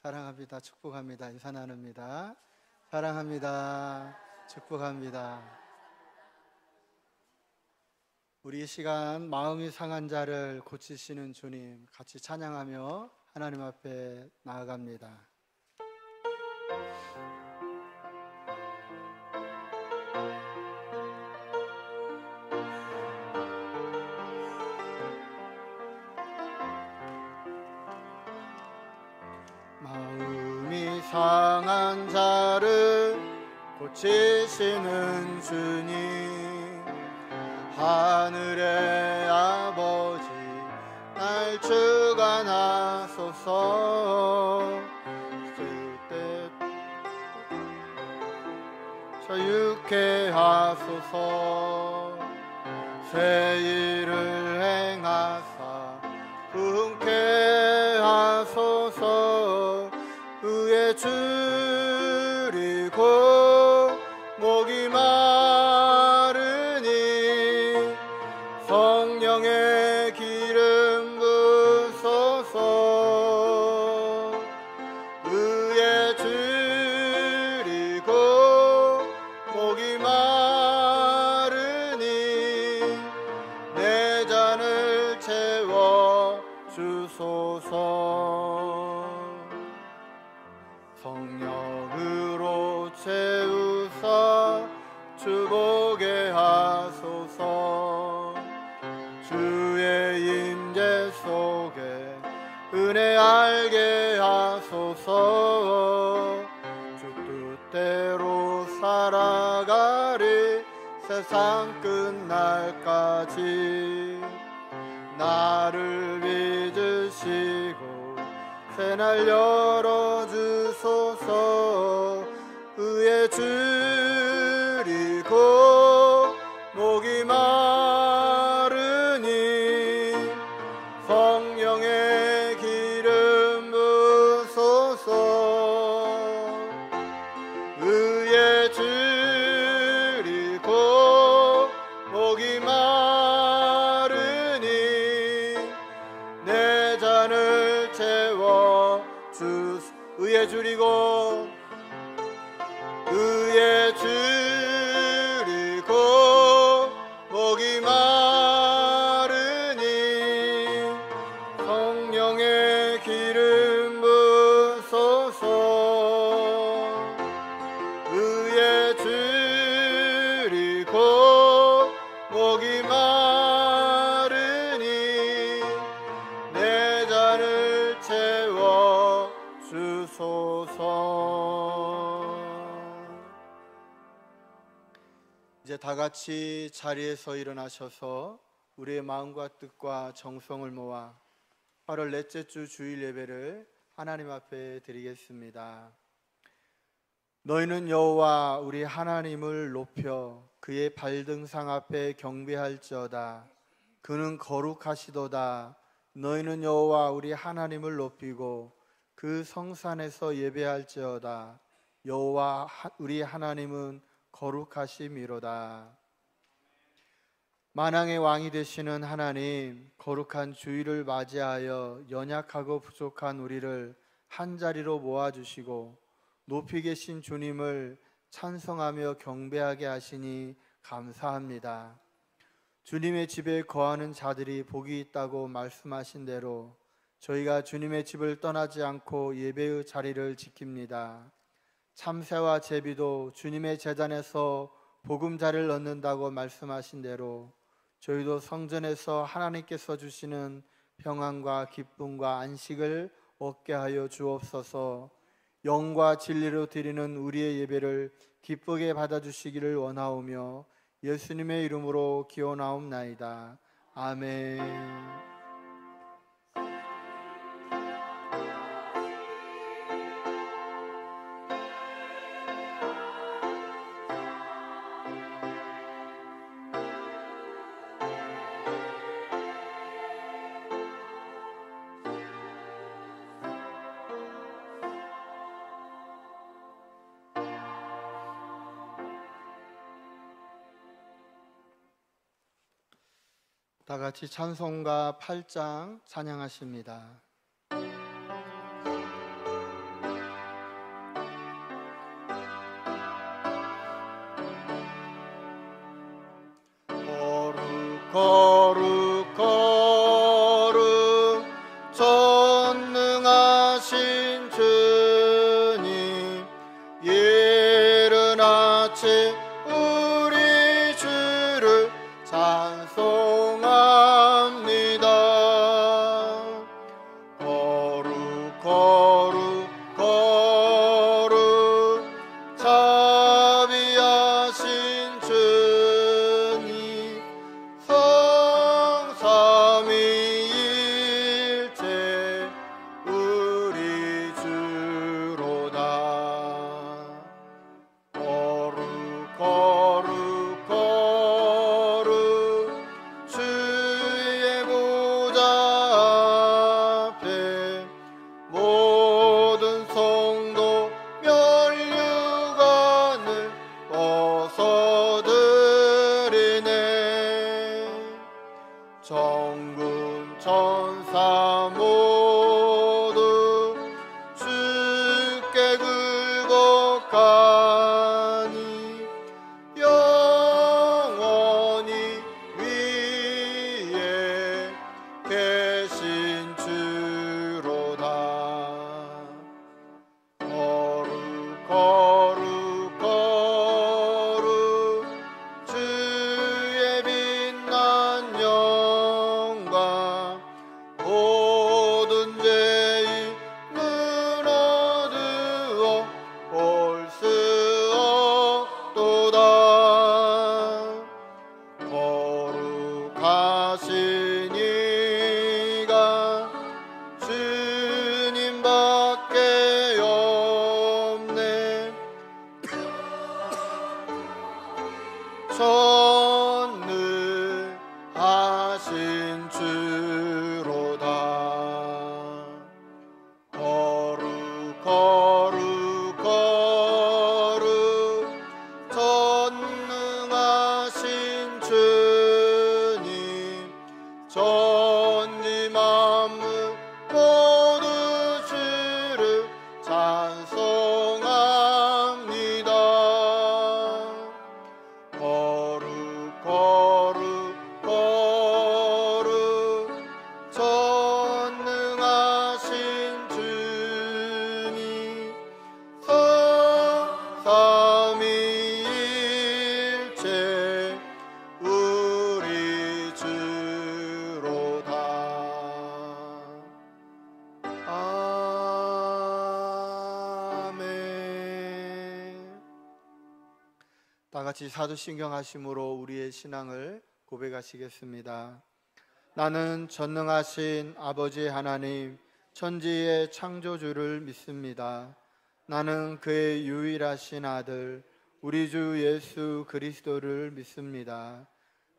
사랑합니다. 축복합니다. 인사 나눕니다. 사랑합니다. 축복합니다. 우리 이 시간 마음이 상한 자를 고치시는 주님 같이 찬양하며 하나님 앞에 나아갑니다. 마음이 상한 자를 고치시는 주님, 하늘의 아버지 날 주관하소서. 쓸때 자유케 하소서. 새 일을 행하사 부흥케 하소서. 의에 줄이고 목이 마르니 성령의 기름 부소서. 의에 줄이고 목이 마르니 내 잔을 채워 주소서. 성령으로 채우사 주보게 하소서. 주의 임재 속에 은혜 알게 하소서. 주 뜻대로 살아가리 세상 끝날까지. 나를 믿으시고 새날 열어주소서. 의에 줄이고 목이 마르니 성령의 기름 부소서. 의에 줄이고 목이 마르니 내 잔을 채워 주소서. 의에 줄이고 의에 줄이고 목이 마르니 성령의 기름 부소서. 의에 줄이고 목이 마르니 내 잔을 채워 주소서. 이제 다 같이 자리에서 일어나셔서 우리의 마음과 뜻과 정성을 모아 8월 넷째 주 주일 예배를 하나님 앞에 드리겠습니다. 너희는 여호와 우리 하나님을 높여 그의 발등상 앞에 경배할지어다. 그는 거룩하시도다. 너희는 여호와 우리 하나님을 높이고 그 성산에서 예배할지어다. 여호와 우리 하나님은 거룩하심이로다. 만왕의 왕이 되시는 하나님, 거룩한 주일을 맞이하여 연약하고 부족한 우리를 한자리로 모아주시고 높이 계신 주님을 찬송하며 경배하게 하시니 감사합니다. 주님의 집에 거하는 자들이 복이 있다고 말씀하신 대로 저희가 주님의 집을 떠나지 않고 예배의 자리를 지킵니다. 참새와 제비도 주님의 제단에서 보금자리를 얻는다고 말씀하신 대로 저희도 성전에서 하나님께서 주시는 평안과 기쁨과 안식을 얻게 하여 주옵소서. 영과 진리로 드리는 우리의 예배를 기쁘게 받아주시기를 원하오며 예수님의 이름으로 기원하옵나이다. 아멘. 다 같이 찬송가 8장 찬양하십니다. 거룩 거룩 전능하신 주님, 이른 아침 우리 주를 찬송합니다. 거룩 거룩 거룩 자비하신 주님, 성삼위일체 우리 주로다. 거룩 거룩 거룩 주의 보좌 앞에 모든 성도 면류관을 벗어드리네. 정군 천사 모두 주께 굴복하니 영원히 위에 계신 주로다. 거룩 거룩 거룩 주의 빛난 영광, 모든 죄인은 어두워 볼 수 없도다. 거룩하신 이가 주님밖에 없네. 전능하신 주로다. 거룩 거룩 거룩 전능하신 주님, 전지 만물 모두 주를 찬송합니다. 거룩 거룩 거룩 전능하신 주님, 성삼위일체 우리 주로다. 아멘. 다 같이 사도신경 하심으로 우리의 신앙을 고백하시겠습니다. 나는 전능하신 아버지 하나님, 천지의 창조주를 믿습니다. 나는 그의 유일하신 아들 우리 주 예수 그리스도를 믿습니다.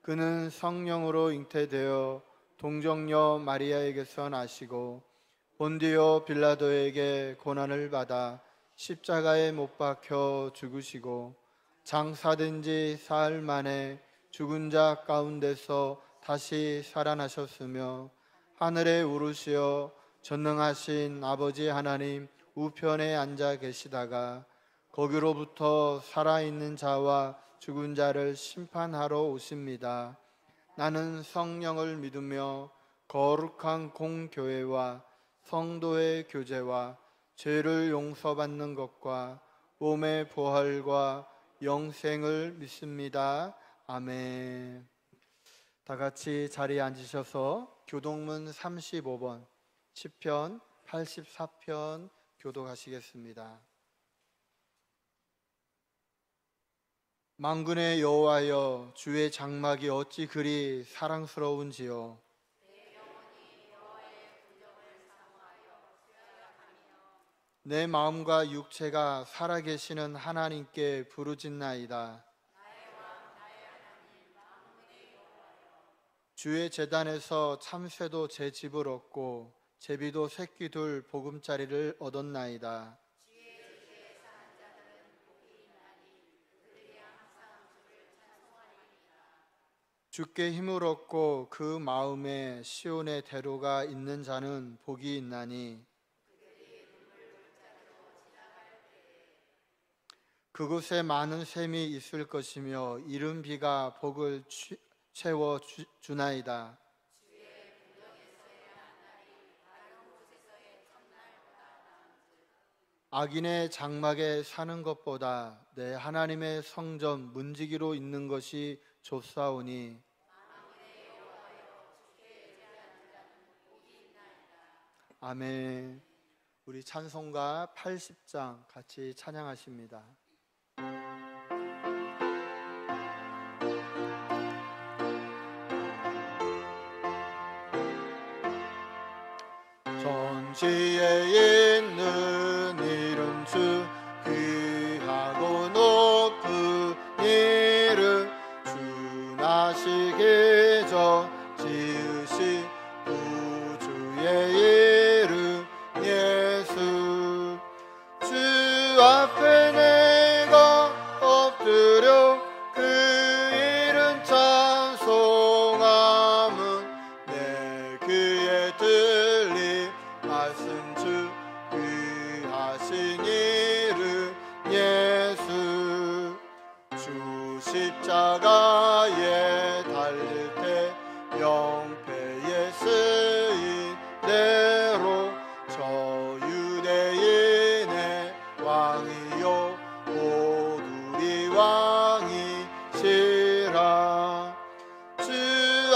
그는 성령으로 잉태되어 동정녀 마리아에게서 나시고 본디오 빌라도에게 고난을 받아 십자가에 못 박혀 죽으시고 장사된 지 사흘 만에 죽은 자 가운데서 다시 살아나셨으며 하늘에 오르시어 전능하신 아버지 하나님 우편에 앉아 계시다가 거기로부터 살아있는 자와 죽은 자를 심판하러 오십니다. 나는 성령을 믿으며 거룩한 공교회와 성도의 교제와 죄를 용서받는 것과 몸의 부활과 영생을 믿습니다. 아멘. 다 같이 자리에 앉으셔서 교동문 35번, 시편 84편 교독하시겠습니다. 만군의 여호와여, 주의 장막이 어찌 그리 사랑스러운지요. 내 마음과 육체가 살아계시는 하나님께 부르짖나이다. 주의 제단에서 참새도 제 집을 얻고 제비도 새끼 둘 보금자리를 얻었나이다. 주께 힘을 얻고 그 마음에 시온의 대로가 있는 자는 복이 있나니 그곳에 많은 샘이 있을 것이며 이른 비가 복을 채워 주나이다. 악인의 장막에 사는 것보다 내 하나님의 성전 문지기로 있는 것이 좋사오니 아멘. 우리 찬송가 80장 같이 찬양하십니다. 전지에 있는 이름 주 귀하고 높은 이름 주 나시기 전 지으신 우주의 이름 예수 주 앞에 내가 엎드려 그 이름 찬송함은 내 귀에 들리 말씀 주 귀하신 이름 예수 주 십자가에 달릴 때 영패에 쓰인 대로 저 유대인의 왕이요 모두리 왕이시라 주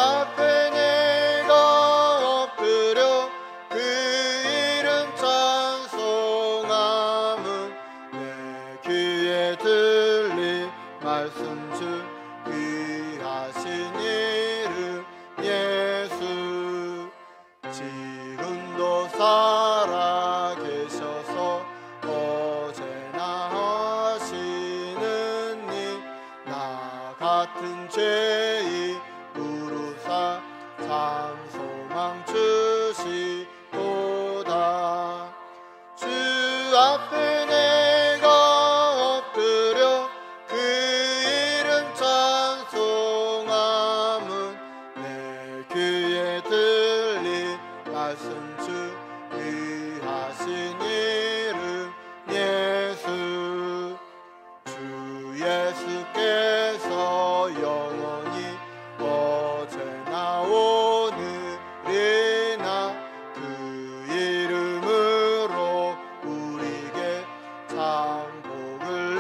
앞에 내가 엎드려 그 이름 찬송함은 내 귀에 들리 말씀 주 귀하신 이름 예수 지금도 살아 계셔서 어제나 하시는 일 나 같은 죄인 무르사 참 소망 주시도다 주 앞에 내가 엎드려 그 이름 찬송함은 내 귀에 들리 말씀 주 귀하신 이름 예수 주 예수께서 영원히 어제나 오늘이나 그 이름으로 우리에게 참 복을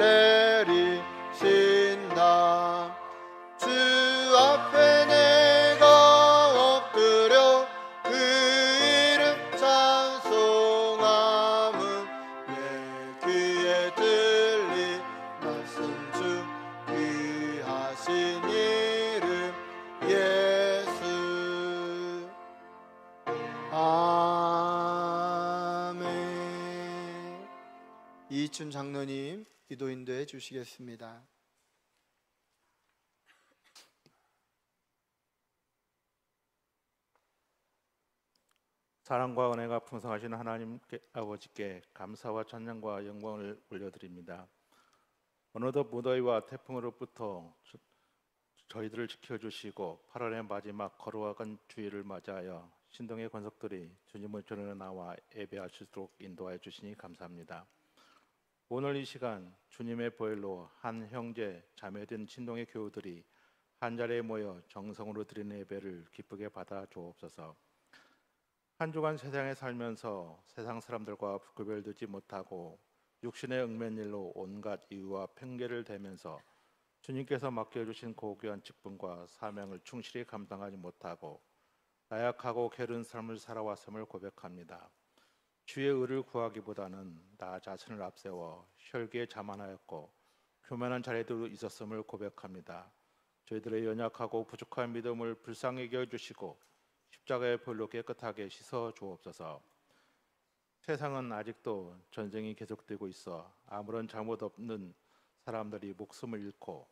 내리신다 주 앞에 내가 엎드려 그 이름 찬송함은 내 귀에 들리 말씀 주 귀하신 이름 예수 아멘. 이춘 장로님 기도 인도해 주시겠습니다. 사랑과 은혜가 풍성하신 하나님 아버지께 감사와 찬양과 영광을 올려드립니다. 어느덧 무더위와 태풍으로부터 저희들을 지켜주시고 8월의 마지막 거룩한 주일을 맞이하여 신동의 권속들이 주님의 전에 나와 예배하시도록 인도하여 주시니 감사합니다. 오늘 이 시간 주님의 보혈로 한 형제 자매된 신동의 교우들이 한 자리에 모여 정성으로 드리는 예배를 기쁘게 받아 주옵소서. 한 주간 세상에 살면서 세상 사람들과 구별되지 못하고 육신의 얽매일로 온갖 이유와 핑계를 대면서 주님께서 맡겨주신 고귀한 직분과 사명을 충실히 감당하지 못하고 나약하고 게으른 삶을 살아왔음을 고백합니다. 주의 의를 구하기보다는 나 자신을 앞세워 혈기에 자만하였고 교만한 자리도 있었음을 고백합니다. 저희들의 연약하고 부족한 믿음을 불쌍히 여겨주시고 십자가의 보혈로 깨끗하게 씻어 주옵소서. 세상은 아직도 전쟁이 계속되고 있어 아무런 잘못 없는 사람들이 목숨을 잃고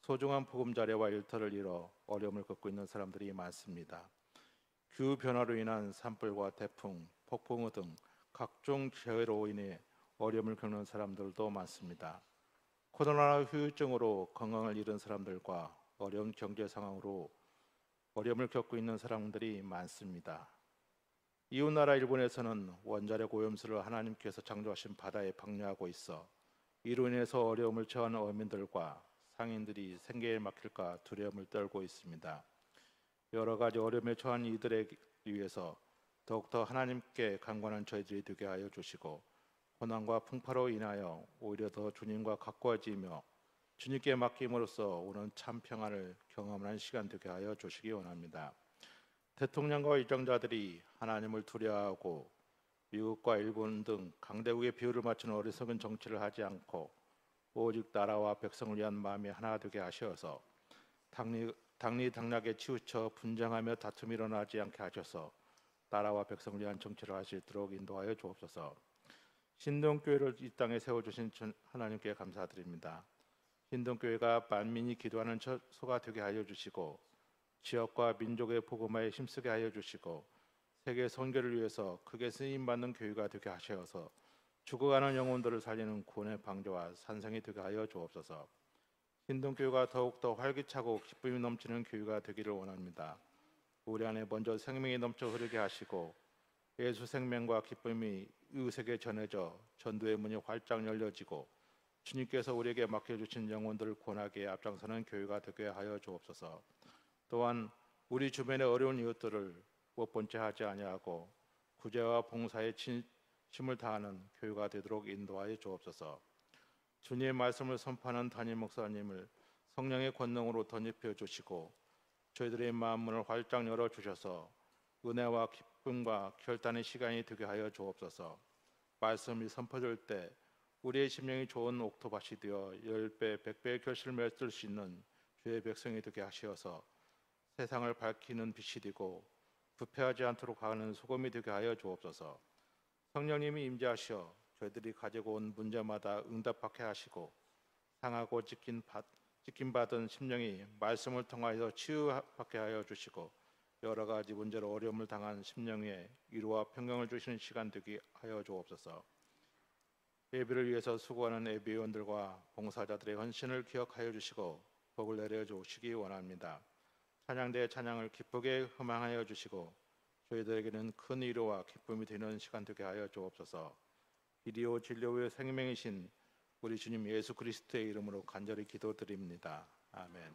소중한 보금자리와 일터를 잃어 어려움을 겪고 있는 사람들이 많습니다. 기후 변화로 인한 산불과 태풍, 폭풍우 등 각종 재해로 인해 어려움을 겪는 사람들도 많습니다. 코로나 후유증으로 건강을 잃은 사람들과 어려운 경제 상황으로 어려움을 겪고 있는 사람들이 많습니다. 이웃나라 일본에서는 원자력 오염수를 하나님께서 창조하신 바다에 방류하고 있어 이로 인해서 어려움을 처하는 어민들과 상인들이 생계에 막힐까 두려움을 떨고 있습니다. 여러 가지 어려움에 처한 이들에 위해서 더욱더 하나님께 간구하는 저희들이 되게 하여 주시고 고난과 풍파로 인하여 오히려 더 주님과 가까워지며 주님께 맡김으로써 오는 참 평안을 경험하는 시간 되게 하여 주시기 원합니다. 대통령과 일정자들이 하나님을 두려워하고 미국과 일본 등 강대국의 비율을 맞추는 어리석은 정치를 하지 않고 오직 나라와 백성을 위한 마음이 하나 되게 하셔서 당리당략에 치우쳐 분쟁하며 다툼이 일어나지 않게 하셔서 나라와 백성을 위한 정치를 할 수 있도록 인도하여 주옵소서. 신동교회를 이 땅에 세워주신 하나님께 감사드립니다. 신동교회가 만민이 기도하는 처소가 되게 하여 주시고 지역과 민족의 복음화에 힘쓰게 하여 주시고 세계 선교를 위해서 크게 쓰임받는 교회가 되게 하셔서 죽어가는 영혼들을 살리는 구원의 방주와 산성이 되게 하여 주옵소서. 신동교회가 더욱더 활기차고 기쁨이 넘치는 교회가 되기를 원합니다. 우리 안에 먼저 생명이 넘쳐 흐르게 하시고 예수 생명과 기쁨이 이웃에게 전해져 전도의 문이 활짝 열려지고 주님께서 우리에게 맡겨주신 영혼들을 구원하게 앞장서는 교회가 되게 하여 주옵소서. 또한 우리 주변의 어려운 이웃들을 못 본 채 하지 아니하고 구제와 봉사에 힘을 다하는 교회가 되도록 인도하여 주옵소서. 주님의 말씀을 선포하는 담임 목사님을 성령의 권능으로 덧입혀 주시고 저희들의 마음문을 활짝 열어 주셔서 은혜와 기쁨과 결단의 시간이 되게 하여 주옵소서. 말씀이 선포될 때 우리의 심령이 좋은 옥토밭이 되어 10배, 100배의 결실을 맺을 수 있는 주의 백성이 되게 하시어서 세상을 밝히는 빛이 되고 부패하지 않도록 하는 소금이 되게 하여 주옵소서. 성령님이 임재하시어 저희들이 가지고 온 문제마다 응답받게 하시고 상하고 찢김받은 심령이 말씀을 통하여 치유받게 하여 주시고 여러 가지 문제로 어려움을 당한 심령 위에 위로와 평강을 주시는 시간 되게 하여 주옵소서. 예배를 위해서 수고하는 예배위원들과 봉사자들의 헌신을 기억하여 주시고 복을 내려 주시기 원합니다. 찬양대의 찬양을 기쁘게 흠망하여 주시고 저희들에게는 큰 위로와 기쁨이 되는 시간 되게 하여 주옵소서. 이리오 진료의 생명이신 우리 주님 예수 그리스도의 이름으로 간절히 기도드립니다. 아멘.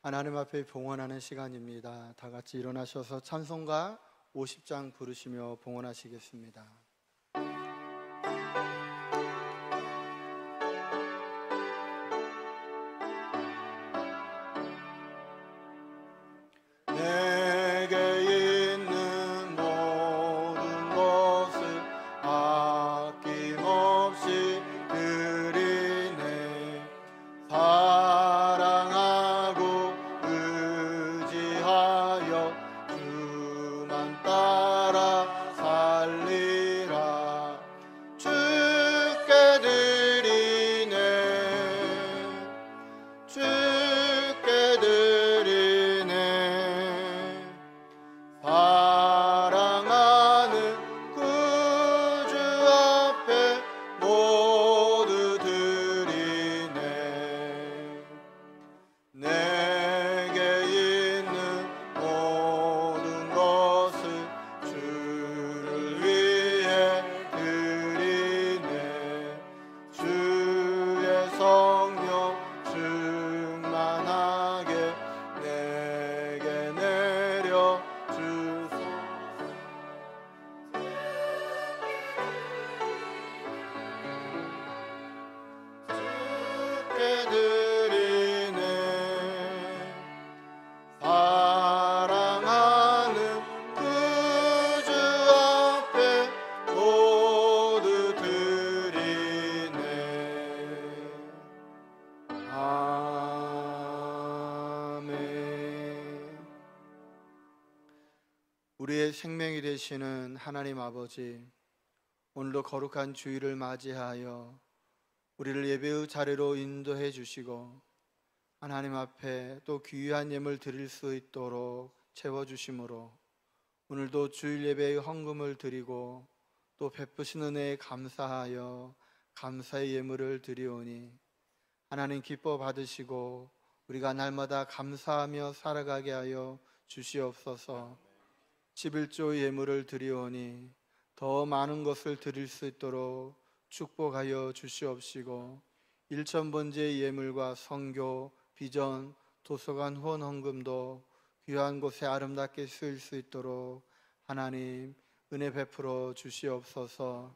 하나님 앞에 봉헌하는 시간입니다. 다 같이 일어나셔서 찬송가 50장 부르시며 봉헌하시겠습니다. 내게 있는 모든 것을 아낌없이 드리네. 사랑하고 의지하여 주만 따라 살리라. 주께 드리네. 주께 드리네. 사랑하는 구주 앞에 모두 드리네. 내게 있는 모든 것을 주를 위해 드리네. 주의 성령 충만하게 내게 내려 주소서. 주께 드리네. 사랑하는 구주 앞에 모두 드리네. 아멘. 우리의 생명이 되시는 하나님 아버지, 오늘도 거룩한 주일을 맞이하여 우리를 예배의 자리로 인도해 주시고 하나님 앞에 또 귀한 예물 드릴 수 있도록 채워주심으로 오늘도 주일 예배의 헌금을 드리고 또 베푸신 은혜에 감사하여 감사의 예물을 드리오니 하나님 기뻐 받으시고 우리가 날마다 감사하며 살아가게 하여 주시옵소서. 11조 예물을 드리오니 더 많은 것을 드릴 수 있도록 축복하여 주시옵시고, 1,000번째 예물과 선교, 비전, 도서관 후원 헌금도 귀한 곳에 아름답게 쓰일 수 있도록 하나님 은혜 베풀어 주시옵소서.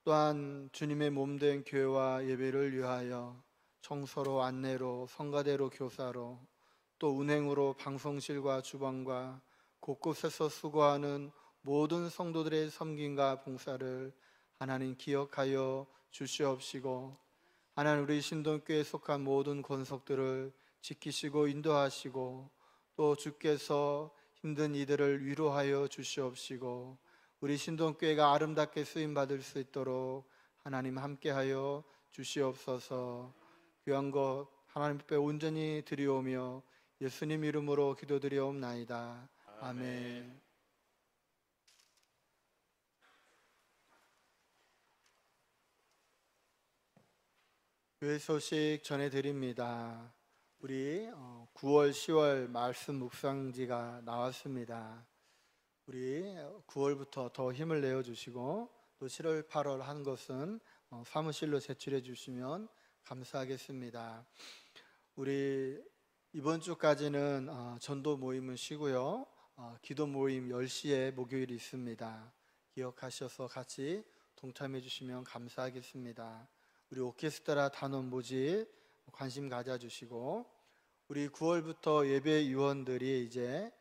또한 주님의 몸된 교회와 예배를 위하여 청소로, 안내로, 성가대로, 교사로, 또 운행으로 방송실과 주방과 곳곳에서 수고하는 모든 성도들의 섬김과 봉사를 하나님 기억하여 주시옵시고, 하나님 우리 신동교회에 속한 모든 권속들을 지키시고 인도하시고, 또 주께서 힘든 이들을 위로하여 주시옵시고, 우리 신동교회가 아름답게 쓰임받을 수 있도록 하나님 함께하여 주시옵소서. 귀한 것 하나님 앞에 온전히 드리오며 예수님 이름으로 기도드리옵나이다. 아멘. 교회 소식 전해드립니다. 우리 9월, 10월 말씀 묵상지가 나왔습니다. 우리 9월부터 더 힘을 내어주시고, 또 7월, 8월 한 것은 사무실로 제출해 주시면 감사하겠습니다. 우리 이번 주까지는 전도 모임은 쉬고요, 기도 모임 10시에 목요일이 있습니다. 기억하셔서 같이 동참해 주시면 감사하겠습니다. 우리 오케스트라 단원 모집 관심 가져주시고, 우리 9월부터 예배 위원들이 이제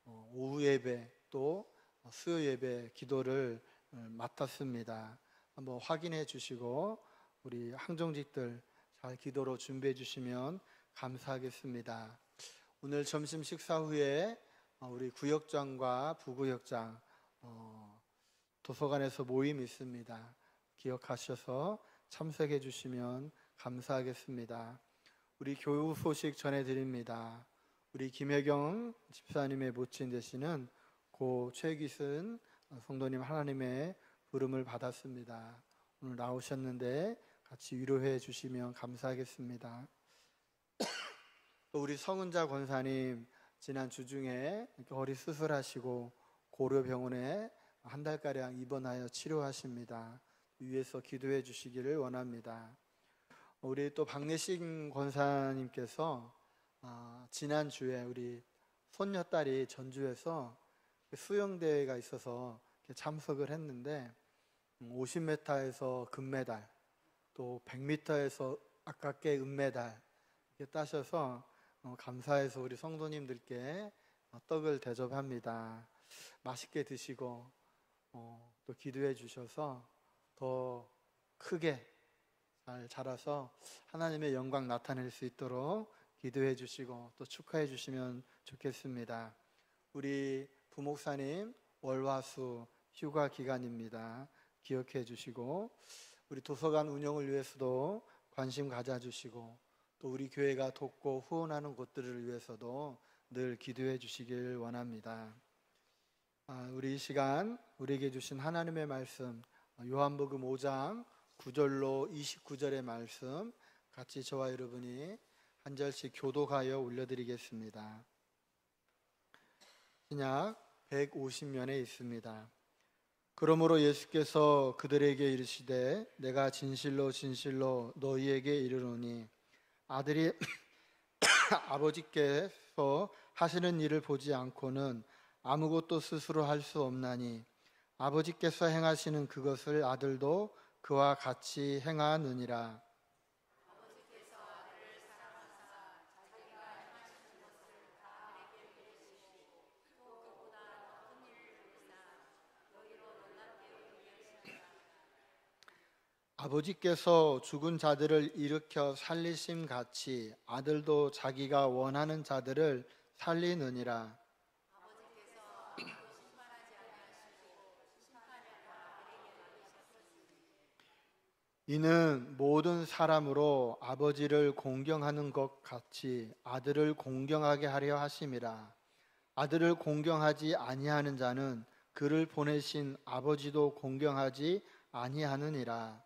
오후 예배 또 수요 예배 기도를 맡았습니다. 한번 확인해 주시고 우리 항정직들 잘 기도로 준비해 주시면 감사하겠습니다. 오늘 점심 식사 후에 우리 구역장과 부구역장 도서관에서 모임이 있습니다. 기억하셔서 참석해 주시면 감사하겠습니다. 우리 교우 소식 전해드립니다. 우리 김혜경 집사님의 모친 되시는 고 최기순 성도님 하나님의 부름을 받았습니다. 오늘 나오셨는데 같이 위로해 주시면 감사하겠습니다. 또 우리 성은자 권사님 지난 주중에 허리 수술하시고 고려병원에 한 달가량 입원하여 치료하십니다. 위에서 기도해 주시기를 원합니다. 우리 또 박내식 권사님께서 지난주에 우리 손녀딸이 전주에서 수영대회가 있어서 참석을 했는데 50m에서 금메달, 또 100m에서 아깝게 은메달 이렇게 따셔서 감사해서 우리 성도님들께 떡을 대접합니다. 맛있게 드시고 또 기도해 주셔서 더 크게 잘 자라서 하나님의 영광 나타낼 수 있도록 기도해 주시고 또 축하해 주시면 좋겠습니다. 우리 부목사님 월화수 휴가 기간입니다. 기억해 주시고, 우리 도서관 운영을 위해서도 관심 가져주시고, 또 우리 교회가 돕고 후원하는 곳들을 위해서도 늘 기도해 주시길 원합니다. 우리 이 시간 우리에게 주신 하나님의 말씀 요한복음 5장 9절로 29절의 말씀 같이 저와 여러분이 한 절씩 교독하여 올려드리겠습니다. 신약 150면에 있습니다. 그러므로 예수께서 그들에게 이르시되 내가 진실로 진실로 너희에게 이르노니 아들이 아버지께서 하시는 일을 보지 않고는 아무것도 스스로 할 수 없나니 아버지께서 행하시는 그것을 아들도 그와 같이 행하느니라. 아버지께서 죽은 자들을 일으켜 살리심 같이 아들도 자기가 원하는 자들을 살리느니라. 이는 모든 사람으로 아버지를 공경하는 것 같이 아들을 공경하게 하려 하심이라. 아들을 공경하지 아니하는 자는 그를 보내신 아버지도 공경하지 아니하느니라.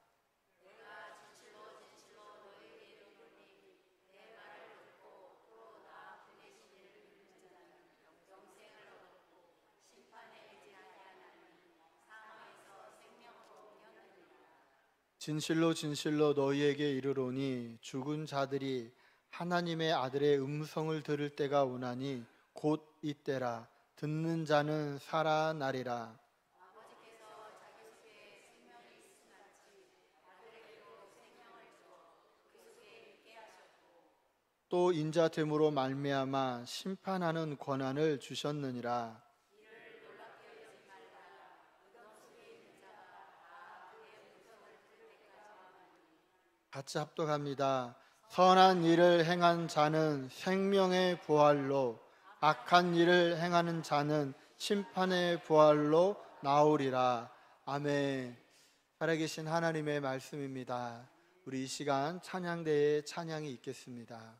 진실로 진실로 너희에게 이르노니 죽은 자들이 하나님의 아들의 음성을 들을 때가 오나니 곧 이때라. 듣는 자는 살아나리라. 또 인자됨으로 말미암아 심판하는 권한을 주셨느니라. 같이 합독합니다. 선한 일을 행한 자는 생명의 부활로, 악한 일을 행하는 자는 심판의 부활로 나오리라. 아멘. 살아계신 하나님의 말씀입니다. 우리 이 시간 찬양대에 찬양이 있겠습니다.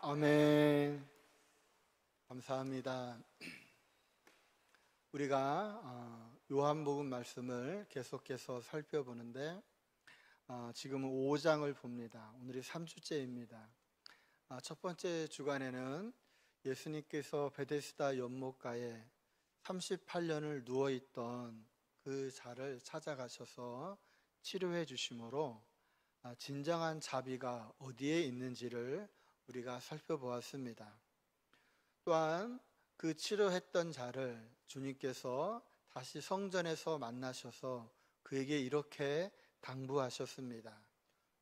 아멘. 감사합니다. 우리가 요한복음 말씀을 계속해서 살펴보는데 지금은 5장을 봅니다. 오늘이 3주째입니다. 첫 번째 주간에는 예수님께서 베데스다 연못가에 38년을 누워있던 그 자를 찾아가셔서 치료해 주심으로 진정한 자비가 어디에 있는지를 우리가 살펴보았습니다. 또한 그 치료했던 자를 주님께서 다시 성전에서 만나셔서 그에게 이렇게 당부하셨습니다.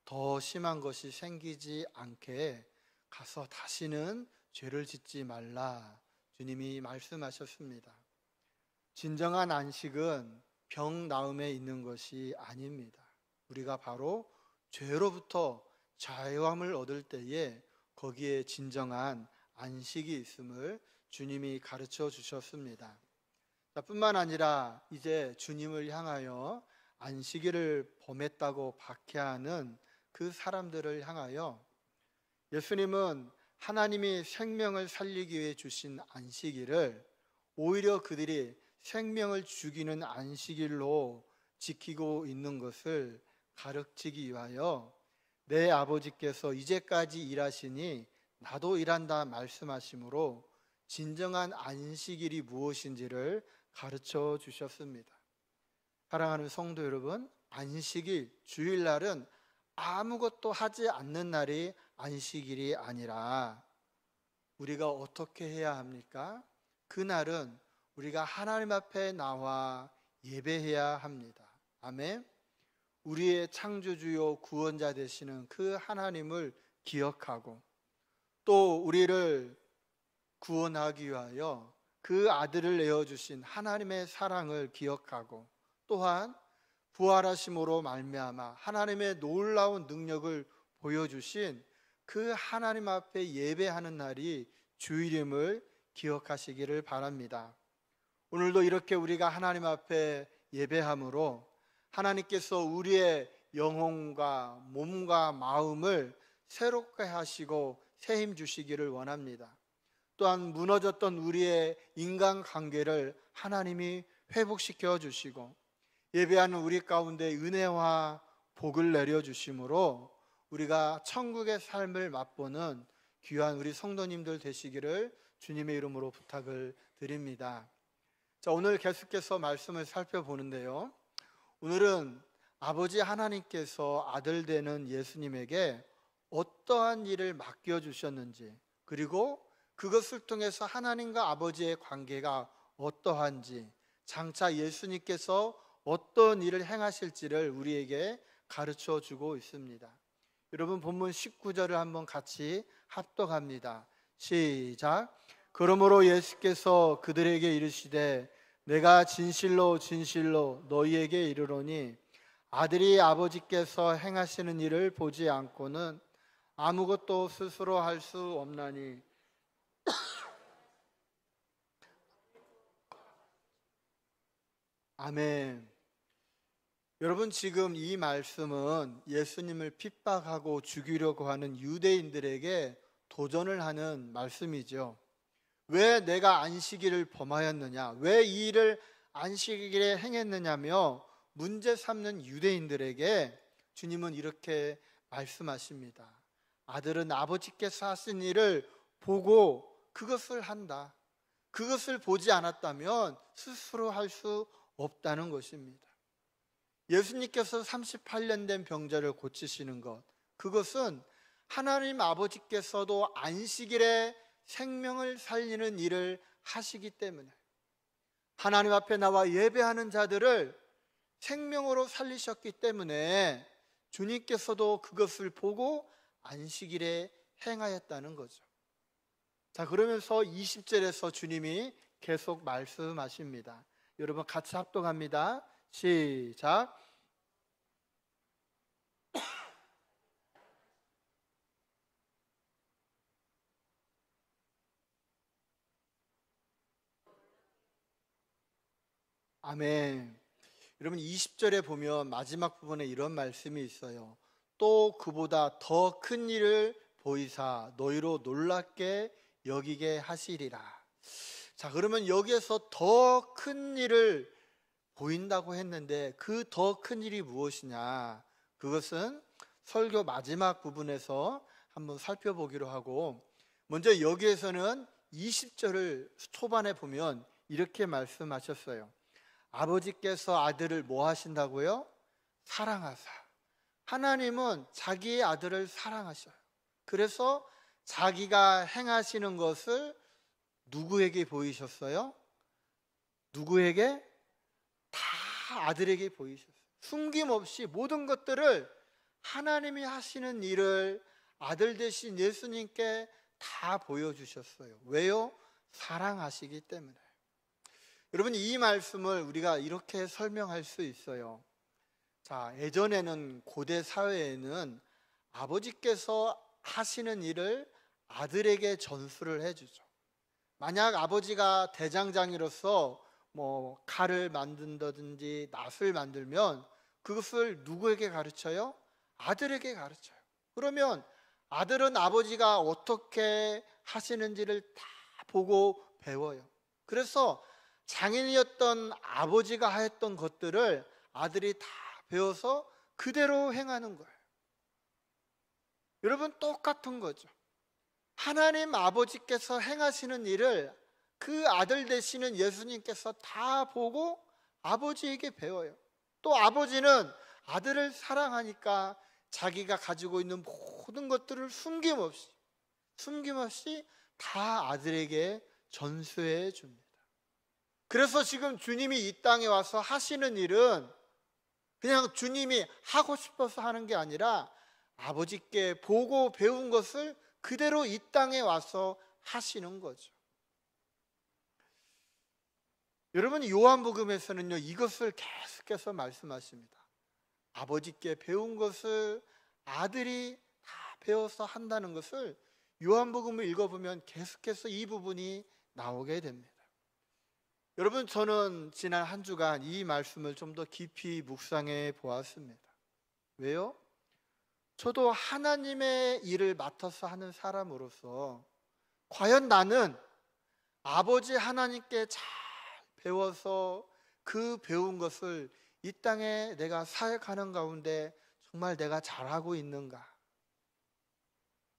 더 심한 것이 생기지 않게 가서 다시는 죄를 짓지 말라. 주님이 말씀하셨습니다. 진정한 안식은 병 나음에 있는 것이 아닙니다. 우리가 바로 죄로부터 자유함을 얻을 때에 거기에 진정한 안식이 있음을 주님이 가르쳐 주셨습니다. 뿐만 아니라 이제 주님을 향하여 안식일을 범했다고 박해하는 그 사람들을 향하여 예수님은 하나님이 생명을 살리기 위해 주신 안식일을 오히려 그들이 생명을 죽이는 안식일로 지키고 있는 것을 가르치기 위하여 내 아버지께서 이제까지 일하시니 나도 일한다 말씀하심으로 진정한 안식일이 무엇인지를 가르쳐 주셨습니다. 사랑하는 성도 여러분, 안식일, 주일날은 아무것도 하지 않는 날이 안식일이 아니라 우리가 어떻게 해야 합니까? 그날은 우리가 하나님 앞에 나와 예배해야 합니다. 아멘. 우리의 창조주요 구원자 되시는 그 하나님을 기억하고 또 우리를 구원하기 위하여 그 아들을 내어주신 하나님의 사랑을 기억하고 또한 부활하심으로 말미암아 하나님의 놀라운 능력을 보여주신 그 하나님 앞에 예배하는 날이 주일임을 기억하시기를 바랍니다. 오늘도 이렇게 우리가 하나님 앞에 예배함으로 하나님께서 우리의 영혼과 몸과 마음을 새롭게 하시고 새 힘 주시기를 원합니다. 또한 무너졌던 우리의 인간관계를 하나님이 회복시켜 주시고 예배하는 우리 가운데 은혜와 복을 내려주심으로 우리가 천국의 삶을 맛보는 귀한 우리 성도님들 되시기를 주님의 이름으로 부탁을 드립니다. 자, 오늘 계속해서 말씀을 살펴보는데요, 오늘은 아버지 하나님께서 아들 되는 예수님에게 어떠한 일을 맡겨주셨는지 그리고 그것을 통해서 하나님과 아버지의 관계가 어떠한지 장차 예수님께서 어떤 일을 행하실지를 우리에게 가르쳐 주고 있습니다. 여러분 본문 19절을 한번 같이 합독합니다. 시작. 그러므로 예수께서 그들에게 이르시되 내가 진실로 진실로 너희에게 이르노니 아들이 아버지께서 행하시는 일을 보지 않고는 아무것도 스스로 할 수 없나니 아멘. 여러분 지금 이 말씀은 예수님을 핍박하고 죽이려고 하는 유대인들에게 도전을 하는 말씀이죠. 왜 내가 안식일을 범하였느냐, 왜 이 일을 안식일에 행했느냐며 문제 삼는 유대인들에게 주님은 이렇게 말씀하십니다. 아들은 아버지께서 하신 일을 보고 그것을 한다. 그것을 보지 않았다면 스스로 할 수 없다는 것입니다. 예수님께서 38년 된 병자를 고치시는 것, 그것은 하나님 아버지께서도 안식일에 생명을 살리는 일을 하시기 때문에 하나님 앞에 나와 예배하는 자들을 생명으로 살리셨기 때문에 주님께서도 그것을 보고 안식일에 행하였다는 거죠. 자, 그러면서 20절에서 주님이 계속 말씀하십니다. 여러분 같이 합독합니다. 시작. 아멘. 여러분 20절에 보면 마지막 부분에 이런 말씀이 있어요. 또 그보다 더 큰 일을 보이사 너희로 놀랍게 여기게 하시리라. 자, 그러면 여기에서 더 큰 일을 보인다고 했는데 그 더 큰 일이 무엇이냐? 그것은 설교 마지막 부분에서 한번 살펴보기로 하고, 먼저 여기에서는 20절을 초반에 보면 이렇게 말씀하셨어요. 아버지께서 아들을 뭐 하신다고요? 사랑하사 하나님은 자기의 아들을 사랑하셔요. 그래서 자기가 행하시는 것을 누구에게 보이셨어요? 누구에게? 다 아들에게 보이셨어요. 숨김없이 모든 것들을 하나님이 하시는 일을 아들 되신 예수님께 다 보여주셨어요. 왜요? 사랑하시기 때문에. 여러분, 이 말씀을 우리가 이렇게 설명할 수 있어요. 자, 예전에는 고대 사회에는 아버지께서 하시는 일을 아들에게 전수를 해주죠. 만약 아버지가 대장장이로서 칼을 만든다든지 낫을 만들면 그것을 누구에게 가르쳐요? 아들에게 가르쳐요. 그러면 아들은 아버지가 어떻게 하시는지를 다 보고 배워요. 그래서 장인이었던 아버지가 했던 것들을 아들이 다 배워서 그대로 행하는 거예요. 여러분, 똑같은 거죠. 하나님 아버지께서 행하시는 일을 그 아들 되시는 예수님께서 다 보고 아버지에게 배워요. 또 아버지는 아들을 사랑하니까 자기가 가지고 있는 모든 것들을 숨김없이 다 아들에게 전수해 줍니다. 그래서 지금 주님이 이 땅에 와서 하시는 일은 그냥 주님이 하고 싶어서 하는 게 아니라 아버지께 보고 배운 것을 그대로 이 땅에 와서 하시는 거죠. 여러분, 요한복음에서는요, 이것을 계속해서 말씀하십니다. 아버지께 배운 것을 아들이 다 배워서 한다는 것을 요한복음을 읽어보면 계속해서 이 부분이 나오게 됩니다. 여러분, 저는 지난 한 주간 이 말씀을 좀 더 깊이 묵상해 보았습니다. 왜요? 저도 하나님의 일을 맡아서 하는 사람으로서 과연 나는 아버지 하나님께 잘 배워서 그 배운 것을 이 땅에 내가 사역하는 가운데 정말 내가 잘하고 있는가?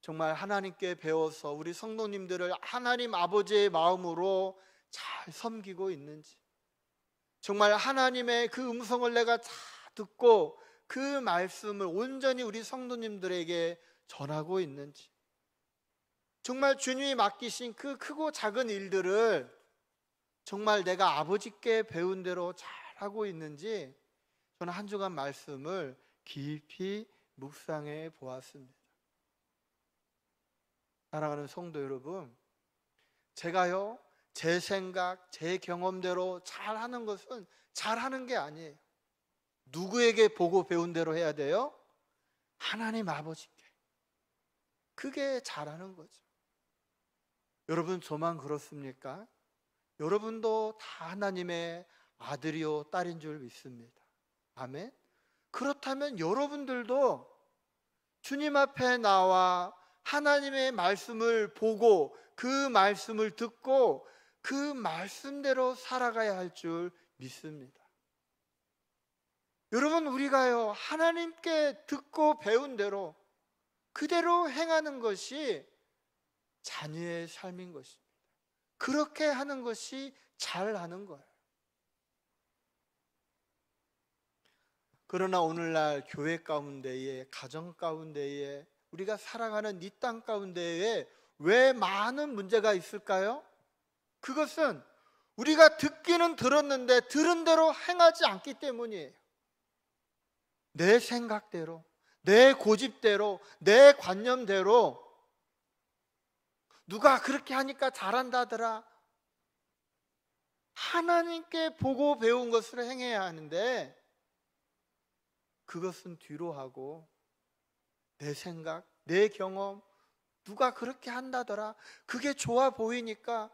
정말 하나님께 배워서 우리 성도님들을 하나님 아버지의 마음으로 잘 섬기고 있는지, 정말 하나님의 그 음성을 내가 다 듣고 그 말씀을 온전히 우리 성도님들에게 전하고 있는지, 정말 주님이 맡기신 그 크고 작은 일들을 정말 내가 아버지께 배운 대로 잘하고 있는지 저는 한 주간 말씀을 깊이 묵상해 보았습니다. 사랑하는 성도 여러분, 제가요 제 생각, 제 경험대로 잘하는 것은 잘하는 게 아니에요. 누구에게 보고 배운 대로 해야 돼요? 하나님 아버지께. 그게 잘하는 거죠. 여러분, 저만 그렇습니까? 여러분도 다 하나님의 아들이요 딸인 줄 믿습니다. 아멘. 그렇다면 여러분들도 주님 앞에 나와 하나님의 말씀을 보고 그 말씀을 듣고 그 말씀대로 살아가야 할 줄 믿습니다. 여러분, 우리가요 하나님께 듣고 배운 대로 그대로 행하는 것이 자녀의 삶인 것입니다. 그렇게 하는 것이 잘하는 거예요. 그러나 오늘날 교회 가운데에, 가정 가운데에, 우리가 살아가는 이 땅 가운데에 왜 많은 문제가 있을까요? 그것은 우리가 듣기는 들었는데 들은 대로 행하지 않기 때문이에요. 내 생각대로, 내 고집대로, 내 관념대로 누가 그렇게 하니까 잘한다더라. 하나님께 보고 배운 것을 행해야 하는데 그것은 뒤로 하고 내 생각, 내 경험, 누가 그렇게 한다더라, 그게 좋아 보이니까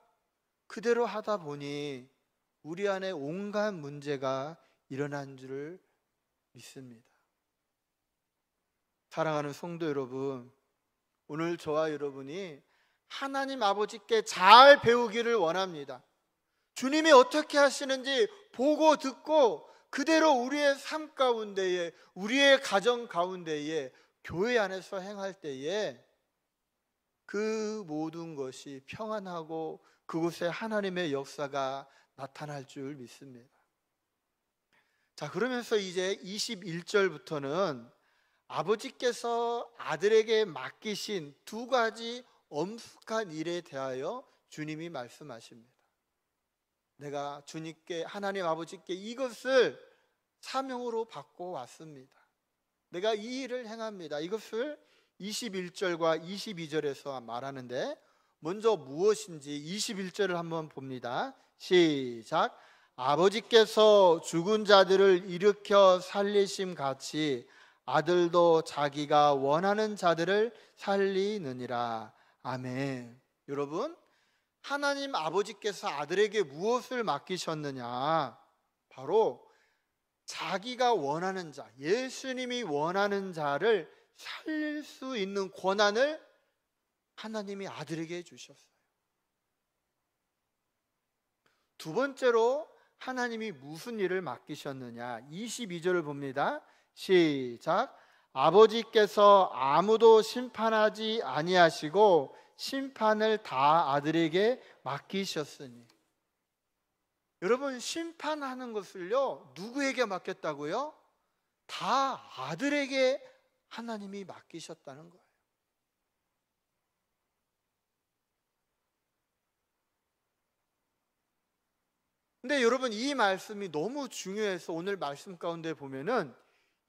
그대로 하다 보니 우리 안에 온갖 문제가 일어난 줄을 믿습니다. 사랑하는 성도 여러분, 오늘 저와 여러분이 하나님 아버지께 잘 배우기를 원합니다. 주님이 어떻게 하시는지 보고 듣고 그대로 우리의 삶 가운데에, 우리의 가정 가운데에, 교회 안에서 행할 때에 그 모든 것이 평안하고 그곳에 하나님의 역사가 나타날 줄 믿습니다. 자, 그러면서 이제 21절부터는 아버지께서 아들에게 맡기신 두 가지 엄숙한 일에 대하여 주님이 말씀하십니다. 내가 주님께, 하나님 아버지께 이것을 사명으로 받고 왔습니다. 내가 이 일을 행합니다. 이것을 21절과 22절에서 말하는데, 먼저 무엇인지 21절을 한번 봅니다. 시작. 아버지께서 죽은 자들을 일으켜 살리심 같이 아들도 자기가 원하는 자들을 살리느니라. 아멘. 여러분, 하나님 아버지께서 아들에게 무엇을 맡기셨느냐? 바로 자기가 원하는 자, 예수님이 원하는 자를 살릴 수 있는 권한을 하나님이 아들에게 주셨어요. 두 번째로 하나님이 무슨 일을 맡기셨느냐? 22절을 봅니다. 시작. 아버지께서 아무도 심판하지 아니하시고 심판을 다 아들에게 맡기셨으니. 여러분, 심판하는 것을요, 누구에게 맡겼다고요? 다 아들에게 하나님이 맡기셨다는 거예요. 근데 여러분, 이 말씀이 너무 중요해서 오늘 말씀 가운데 보면은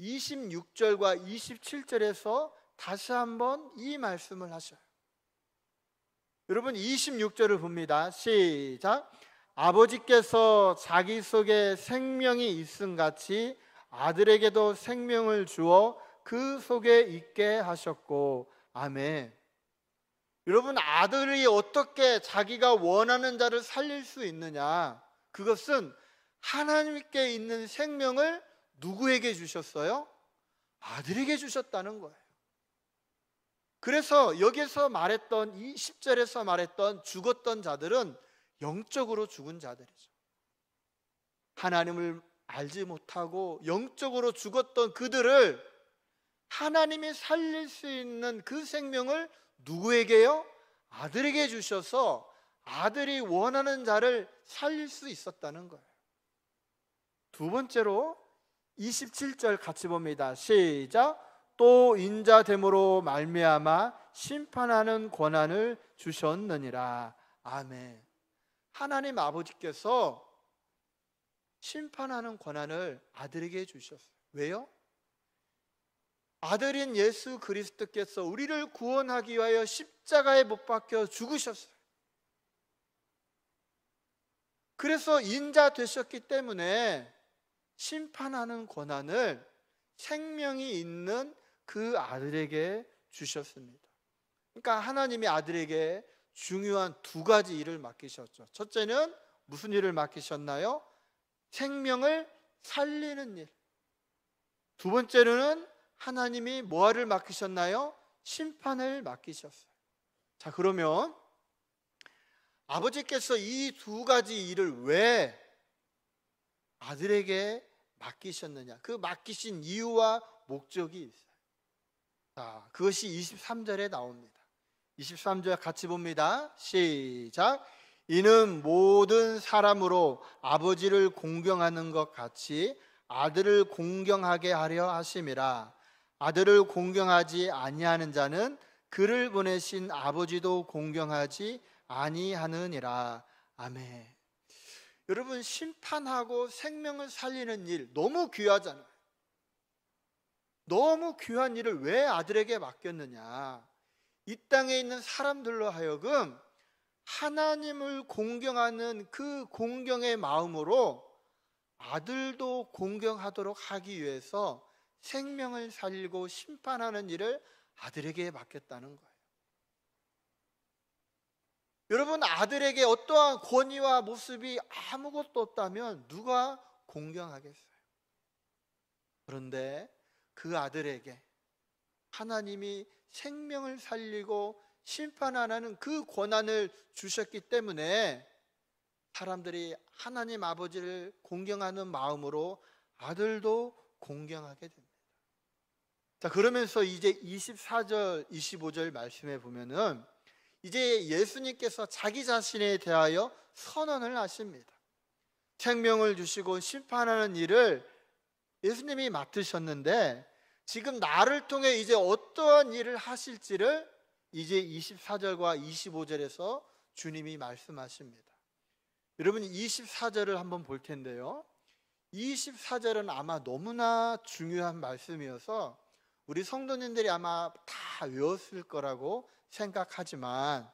26절과 27절에서 다시 한번 이 말씀을 하셔요. 여러분, 26절을 봅니다. 시작. 아버지께서 자기 속에 생명이 있음 같이 아들에게도 생명을 주어 그 속에 있게 하셨고. 아멘. 여러분, 아들이 어떻게 자기가 원하는 자를 살릴 수 있느냐? 그것은 하나님께 있는 생명을 누구에게 주셨어요? 아들에게 주셨다는 거예요. 그래서 여기서 말했던, 이 10절에서 말했던 죽었던 자들은 영적으로 죽은 자들이죠. 하나님을 알지 못하고 영적으로 죽었던 그들을 하나님이 살릴 수 있는 그 생명을 누구에게요? 아들에게 주셔서 아들이 원하는 자를 살릴 수 있었다는 거예요. 두 번째로 27절 같이 봅니다. 시작. 또 인자됨으로 말미암아 심판하는 권한을 주셨느니라. 아멘. 하나님 아버지께서 심판하는 권한을 아들에게 주셨어요. 왜요? 아들인 예수 그리스도께서 우리를 구원하기 위하여 십자가에 못 박혀 죽으셨어요. 그래서 인자 되셨기 때문에 심판하는 권한을 생명이 있는 그 아들에게 주셨습니다. 그러니까 하나님이 아들에게 중요한 두 가지 일을 맡기셨죠. 첫째는 무슨 일을 맡기셨나요? 생명을 살리는 일. 두 번째로는 하나님이 뭐를 맡기셨나요? 심판을 맡기셨어요. 자, 그러면 아버지께서 이 두 가지 일을 왜 아들에게 맡기셨느냐? 그 맡기신 이유와 목적이 있어요. 자, 그것이 23절에 나옵니다. 23절 같이 봅니다. 시작. 이는 모든 사람으로 아버지를 공경하는 것 같이 아들을 공경하게 하려 하심이라. 아들을 공경하지 아니하는 자는 그를 보내신 아버지도 공경하지 아니하느니라. 아멘. 여러분, 심판하고 생명을 살리는 일 너무 귀하잖아요. 너무 귀한 일을 왜 아들에게 맡겼느냐? 이 땅에 있는 사람들로 하여금 하나님을 공경하는 그 공경의 마음으로 아들도 공경하도록 하기 위해서 생명을 살리고 심판하는 일을 아들에게 맡겼다는 거예요. 여러분, 아들에게 어떠한 권위와 모습이 아무것도 없다면 누가 공경하겠어요? 그런데 그 아들에게 하나님이 생명을 살리고 심판하는 그 권한을 주셨기 때문에 사람들이 하나님 아버지를 공경하는 마음으로 아들도 공경하게 됩니다. 자, 그러면서 이제 24절, 25절 말씀에 보면은 이제 예수님께서 자기 자신에 대하여 선언을 하십니다. 생명을 주시고 심판하는 일을 예수님이 맡으셨는데, 지금 나를 통해 이제 어떠한 일을 하실지를 이제 24절과 25절에서 주님이 말씀하십니다. 여러분 24절을 한번 볼 텐데요, 24절은 아마 너무나 중요한 말씀이어서 우리 성도님들이 아마 다 외웠을 거라고 생각하지만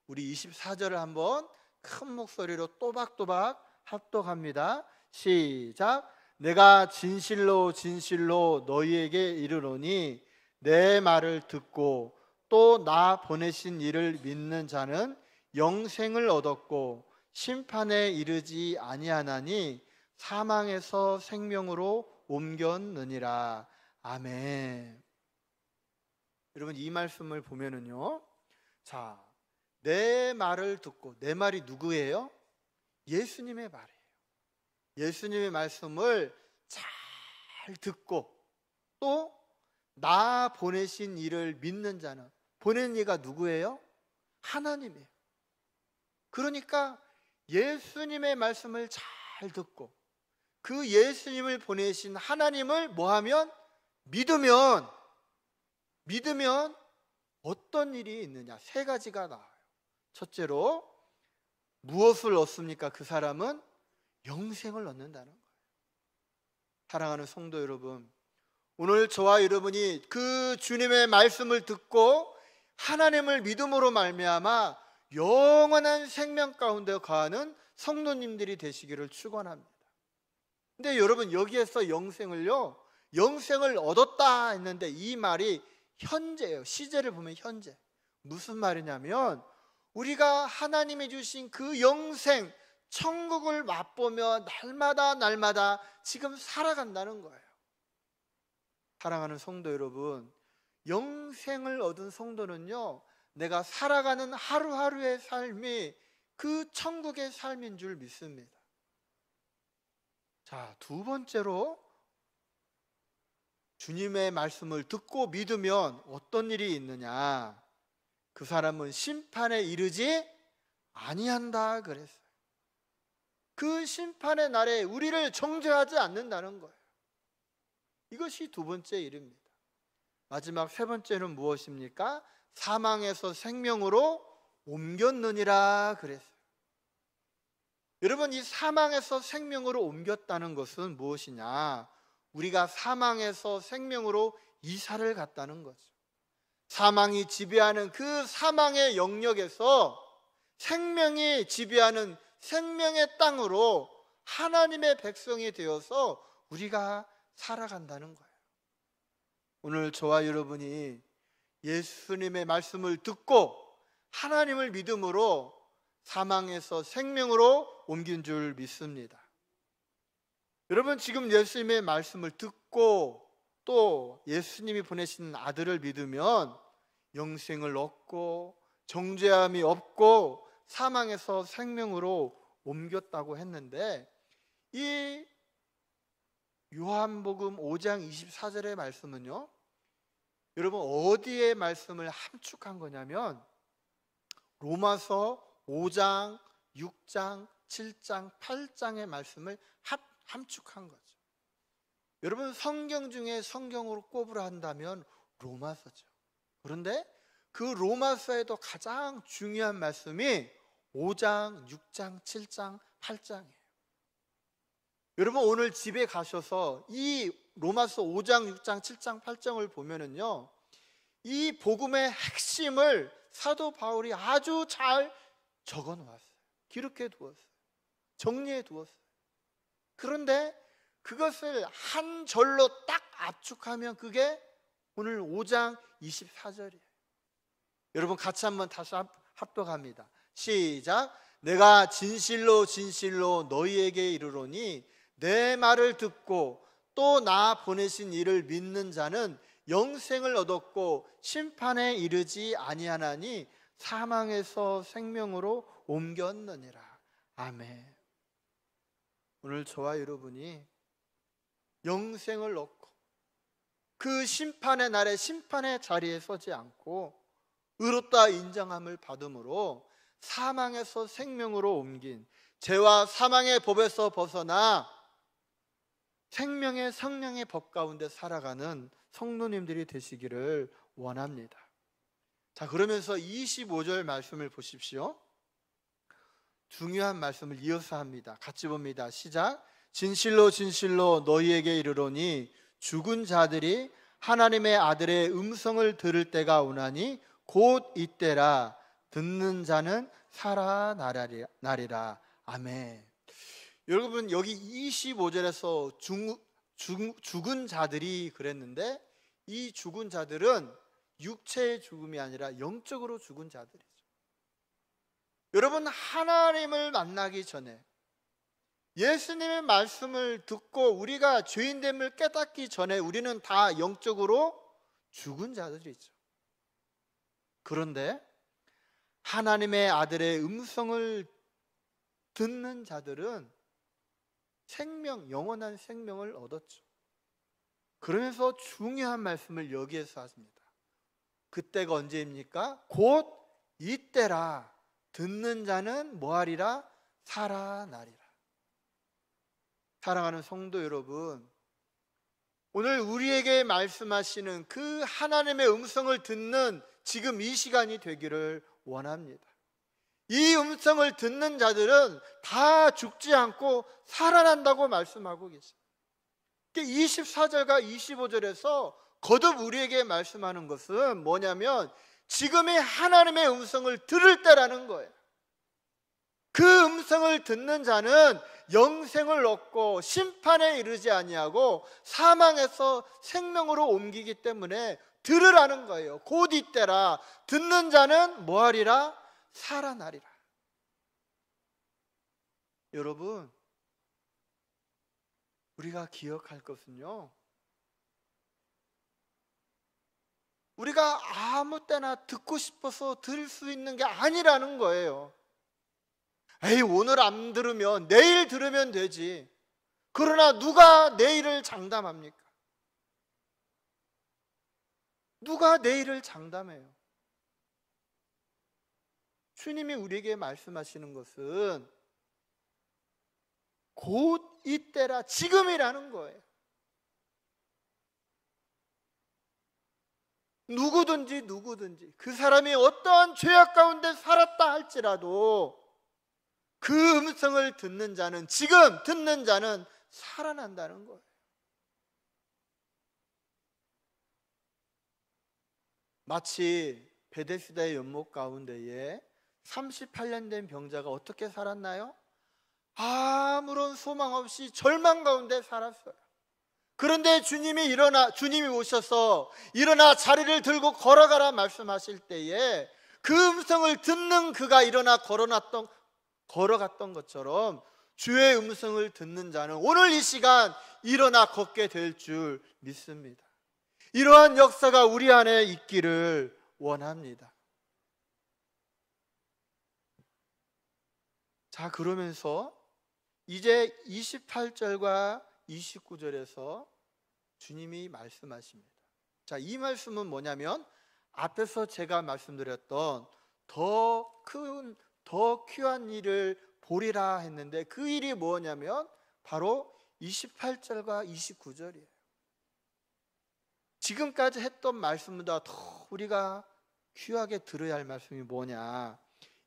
우리 24절을 한번 큰 목소리로 또박또박 합독합니다. 시작. 내가 진실로 진실로 너희에게 이르노니 내 말을 듣고 또 나 보내신 이를 믿는 자는 영생을 얻었고 심판에 이르지 아니하나니 사망에서 생명으로 옮겼느니라. 아멘. 여러분 이 말씀을 보면은요, 자, 내 말을 듣고, 내 말이 누구예요? 예수님의 말이에요. 예수님의 말씀을 잘 듣고 또 나 보내신 이를 믿는 자는, 보낸 이가 누구예요? 하나님이에요. 그러니까 예수님의 말씀을 잘 듣고 그 예수님을 보내신 하나님을 뭐하면? 믿으면 어떤 일이 있느냐? 세 가지가 나와요. 첫째로 무엇을 얻습니까? 그 사람은 영생을 얻는다는 거예요. 사랑하는 성도 여러분, 오늘 저와 여러분이 그 주님의 말씀을 듣고 하나님을 믿음으로 말미암아 영원한 생명 가운데 거하는 성도님들이 되시기를 축원합니다. 근데 여러분 여기에서 영생을 얻었다 했는데 이 말이 현재예요. 시제를 보면 현재. 무슨 말이냐면 우리가 하나님이 주신 그 영생, 천국을 맛보며 날마다 지금 살아간다는 거예요. 사랑하는 성도 여러분, 영생을 얻은 성도는요, 내가 살아가는 하루하루의 삶이 그 천국의 삶인 줄 믿습니다. 자, 두 번째로 주님의 말씀을 듣고 믿으면 어떤 일이 있느냐? 그 사람은 심판에 이르지 아니한다 그랬어요. 그 심판의 날에 우리를 정죄하지 않는다는 거예요. 이것이 두 번째 일입니다. 마지막 세 번째는 무엇입니까? 사망에서 생명으로 옮겼느니라 그랬어요. 여러분 이 사망에서 생명으로 옮겼다는 것은 무엇이냐? 우리가 사망에서 생명으로 이사를 갔다는 거죠. 사망이 지배하는 그 사망의 영역에서 생명이 지배하는 생명의 땅으로 하나님의 백성이 되어서 우리가 살아간다는 거예요. 오늘 저와 여러분이 예수님의 말씀을 듣고 하나님을 믿음으로 사망에서 생명으로 옮긴 줄 믿습니다. 여러분 지금 예수님의 말씀을 듣고 또 예수님이 보내신 아들을 믿으면 영생을 얻고 정죄함이 없고 사망에서 생명으로 옮겼다고 했는데, 이 요한복음 5장 24절의 말씀은요, 여러분 어디에 말씀을 함축한 거냐면 로마서 5장, 6장, 7장, 8장의 말씀을 함축한 거죠. 여러분 성경 중에 성경으로 꼽으라 한다면 로마서죠. 그런데 그 로마서에도 가장 중요한 말씀이 5장, 6장, 7장, 8장이에요. 여러분 오늘 집에 가셔서 이 로마서 5장, 6장, 7장, 8장을 보면은요, 이 복음의 핵심을 사도 바울이 아주 잘 적어 놓았어요. 기록해 두었어요. 정리해 두었어요. 그런데 그것을 한 절로 딱 압축하면 그게 오늘 5장 24절이에요. 여러분 같이 한번 다시 합독합니다. 시작. 내가 진실로 진실로 너희에게 이르노니 내 말을 듣고 또 나 보내신 이를 믿는 자는 영생을 얻었고 심판에 이르지 아니하나니 사망에서 생명으로 옮겼느니라. 아멘. 오늘 저와 여러분이 영생을 얻고 그 심판의 날에 심판의 자리에 서지 않고 의롭다 인정함을 받음으로 사망에서 생명으로 옮긴, 죄와 사망의 법에서 벗어나 생명의 성령의 법 가운데 살아가는 성도님들이 되시기를 원합니다. 자, 그러면서 25절 말씀을 보십시오. 중요한 말씀을 이어서 합니다. 같이 봅니다. 시작. 진실로 진실로 너희에게 이르노니 죽은 자들이 하나님의 아들의 음성을 들을 때가 오나니 곧 이때라. 듣는 자는 살아나리라. 아멘. 여러분, 여기 25절에서 죽은 자들이 그랬는데, 이 죽은 자들은 육체의 죽음이 아니라 영적으로 죽은 자들이죠. 여러분, 하나님을 만나기 전에, 예수님의 말씀을 듣고 우리가 죄인됨을 깨닫기 전에 우리는 다 영적으로 죽은 자들이죠. 그런데 하나님의 아들의 음성을 듣는 자들은 영원한 생명을 얻었죠. 그러면서 중요한 말씀을 여기에서 하십니다. 그때가 언제입니까? 곧 이때라. 듣는 자는 뭐하리라? 살아나리라. 사랑하는 성도 여러분, 오늘 우리에게 말씀하시는 그 하나님의 음성을 듣는 지금 이 시간이 되기를 원합니다. 이 음성을 듣는 자들은 다 죽지 않고 살아난다고 말씀하고 계십니다. 24절과 25절에서 거듭 우리에게 말씀하는 것은 뭐냐면 지금의 하나님의 음성을 들을 때라는 거예요. 그 음성을 듣는 자는 영생을 얻고 심판에 이르지 아니하고 사망에서 생명으로 옮기기 때문에 들으라는 거예요. 곧 이때라. 듣는 자는 뭐하리라? 살아나리라. 여러분, 우리가 기억할 것은요, 우리가 아무 때나 듣고 싶어서 들을 수 있는 게 아니라는 거예요. 에이, 오늘 안 들으면 내일 들으면 되지. 그러나 누가 내일을 장담합니까? 누가 내일을 장담해요? 주님이 우리에게 말씀하시는 것은 곧 이때라, 지금이라는 거예요. 누구든지 그 사람이 어떠한 죄악 가운데 살았다 할지라도 그 음성을 듣는 자는, 지금 듣는 자는 살아난다는 거예요. 마치 베데스다의 연못 가운데에 38년 된 병자가 어떻게 살았나요? 아무런 소망 없이 절망 가운데 살았어요. 그런데 주님이 오셔서 일어나 자리를 들고 걸어가라 말씀하실 때에 그 음성을 듣는 그가 일어나 걸어갔던 것처럼 주의 음성을 듣는 자는 오늘 이 시간 일어나 걷게 될 줄 믿습니다. 이러한 역사가 우리 안에 있기를 원합니다. 자, 그러면서 이제 28절과 29절에서 주님이 말씀하십니다. 자, 이 말씀은 뭐냐면 앞에서 제가 말씀드렸던 더 귀한 일을 보리라 했는데 그 일이 뭐냐면 바로 28절과 29절이에요. 지금까지 했던 말씀보다 더 우리가 귀하게 들어야 할 말씀이 뭐냐?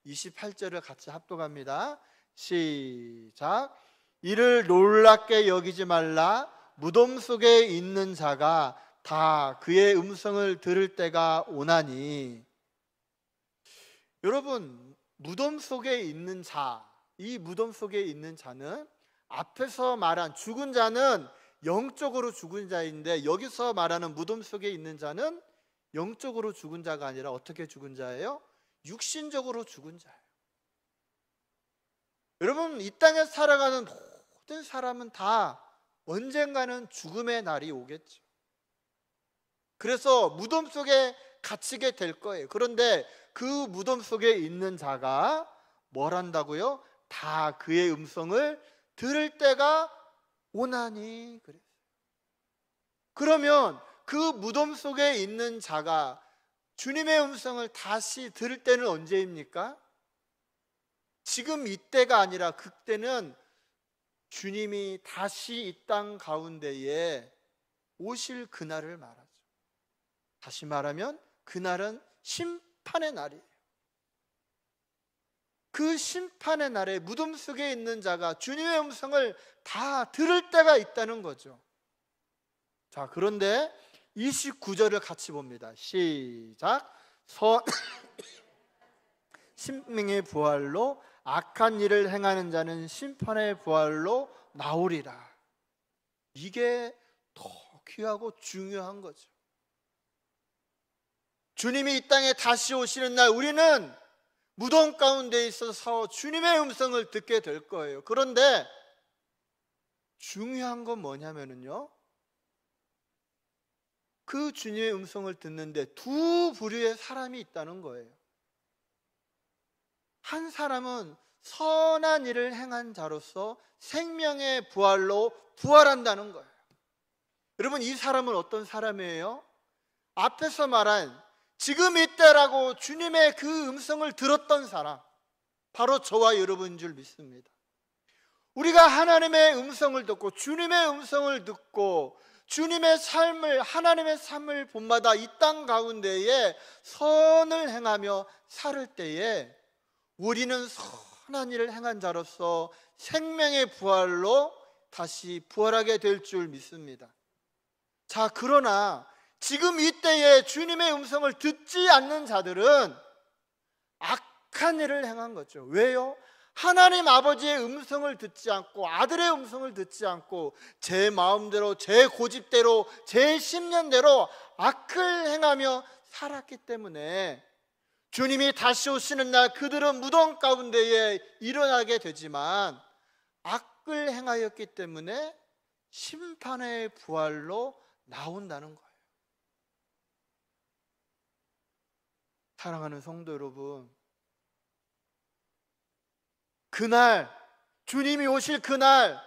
28절을 같이 합독합니다. 시작. 이를 놀랍게 여기지 말라. 무덤 속에 있는 자가 다 그의 음성을 들을 때가 오나니. 여러분, 무덤 속에 있는 자, 이 무덤 속에 있는 자는 앞에서 말한 죽은 자는 영적으로 죽은 자인데, 여기서 말하는 무덤 속에 있는 자는 영적으로 죽은 자가 아니라 어떻게 죽은 자예요? 육신적으로 죽은 자예요. 여러분, 이 땅에 살아가는 모든 사람은 다 언젠가는 죽음의 날이 오겠죠. 그래서 무덤 속에 갇히게 될 거예요. 그런데 그 무덤 속에 있는 자가 뭘 한다고요? 다 그의 음성을 들을 때가 오나니 그랬어요. 그러면 그 무덤 속에 있는 자가 주님의 음성을 다시 들을 때는 언제입니까? 지금 이때가 아니라 그때는 주님이 다시 이 땅 가운데에 오실 그날을 말하죠. 다시 말하면 그날은 심판의 날이에요. 그 심판의 날에 무덤 속에 있는 자가 주님의 음성을 다 들을 때가 있다는 거죠. 자, 그런데 29절을 같이 봅니다. 시작. 생명의 부활로 악한 일을 행하는 자는 심판의 부활로 나오리라. 이게 더 귀하고 중요한 거죠. 주님이 이 땅에 다시 오시는 날 우리는 무덤 가운데 있어서 주님의 음성을 듣게 될 거예요. 그런데 중요한 건 뭐냐면요, 그 주님의 음성을 듣는데 두 부류의 사람이 있다는 거예요. 한 사람은 선한 일을 행한 자로서 생명의 부활로 부활한다는 거예요. 여러분, 이 사람은 어떤 사람이에요? 앞에서 말한 지금 이때라고 주님의 그 음성을 들었던 사람, 바로 저와 여러분인 줄 믿습니다. 우리가 하나님의 음성을 듣고 주님의 음성을 듣고 주님의 삶을, 하나님의 삶을 본받아 이 땅 가운데에 선을 행하며 살 때에 우리는 선한 일을 행한 자로서 생명의 부활로 다시 부활하게 될 줄 믿습니다. 자, 그러나 지금 이때에 주님의 음성을 듣지 않는 자들은 악한 일을 행한 거죠. 왜요? 하나님 아버지의 음성을 듣지 않고 아들의 음성을 듣지 않고 제 마음대로, 제 고집대로, 제 심년대로 악을 행하며 살았기 때문에 주님이 다시 오시는 날 그들은 무덤 가운데에 일어나게 되지만 악을 행하였기 때문에 심판의 부활로 나온다는 거예요. 사랑하는 성도 여러분, 그날, 주님이 오실 그날,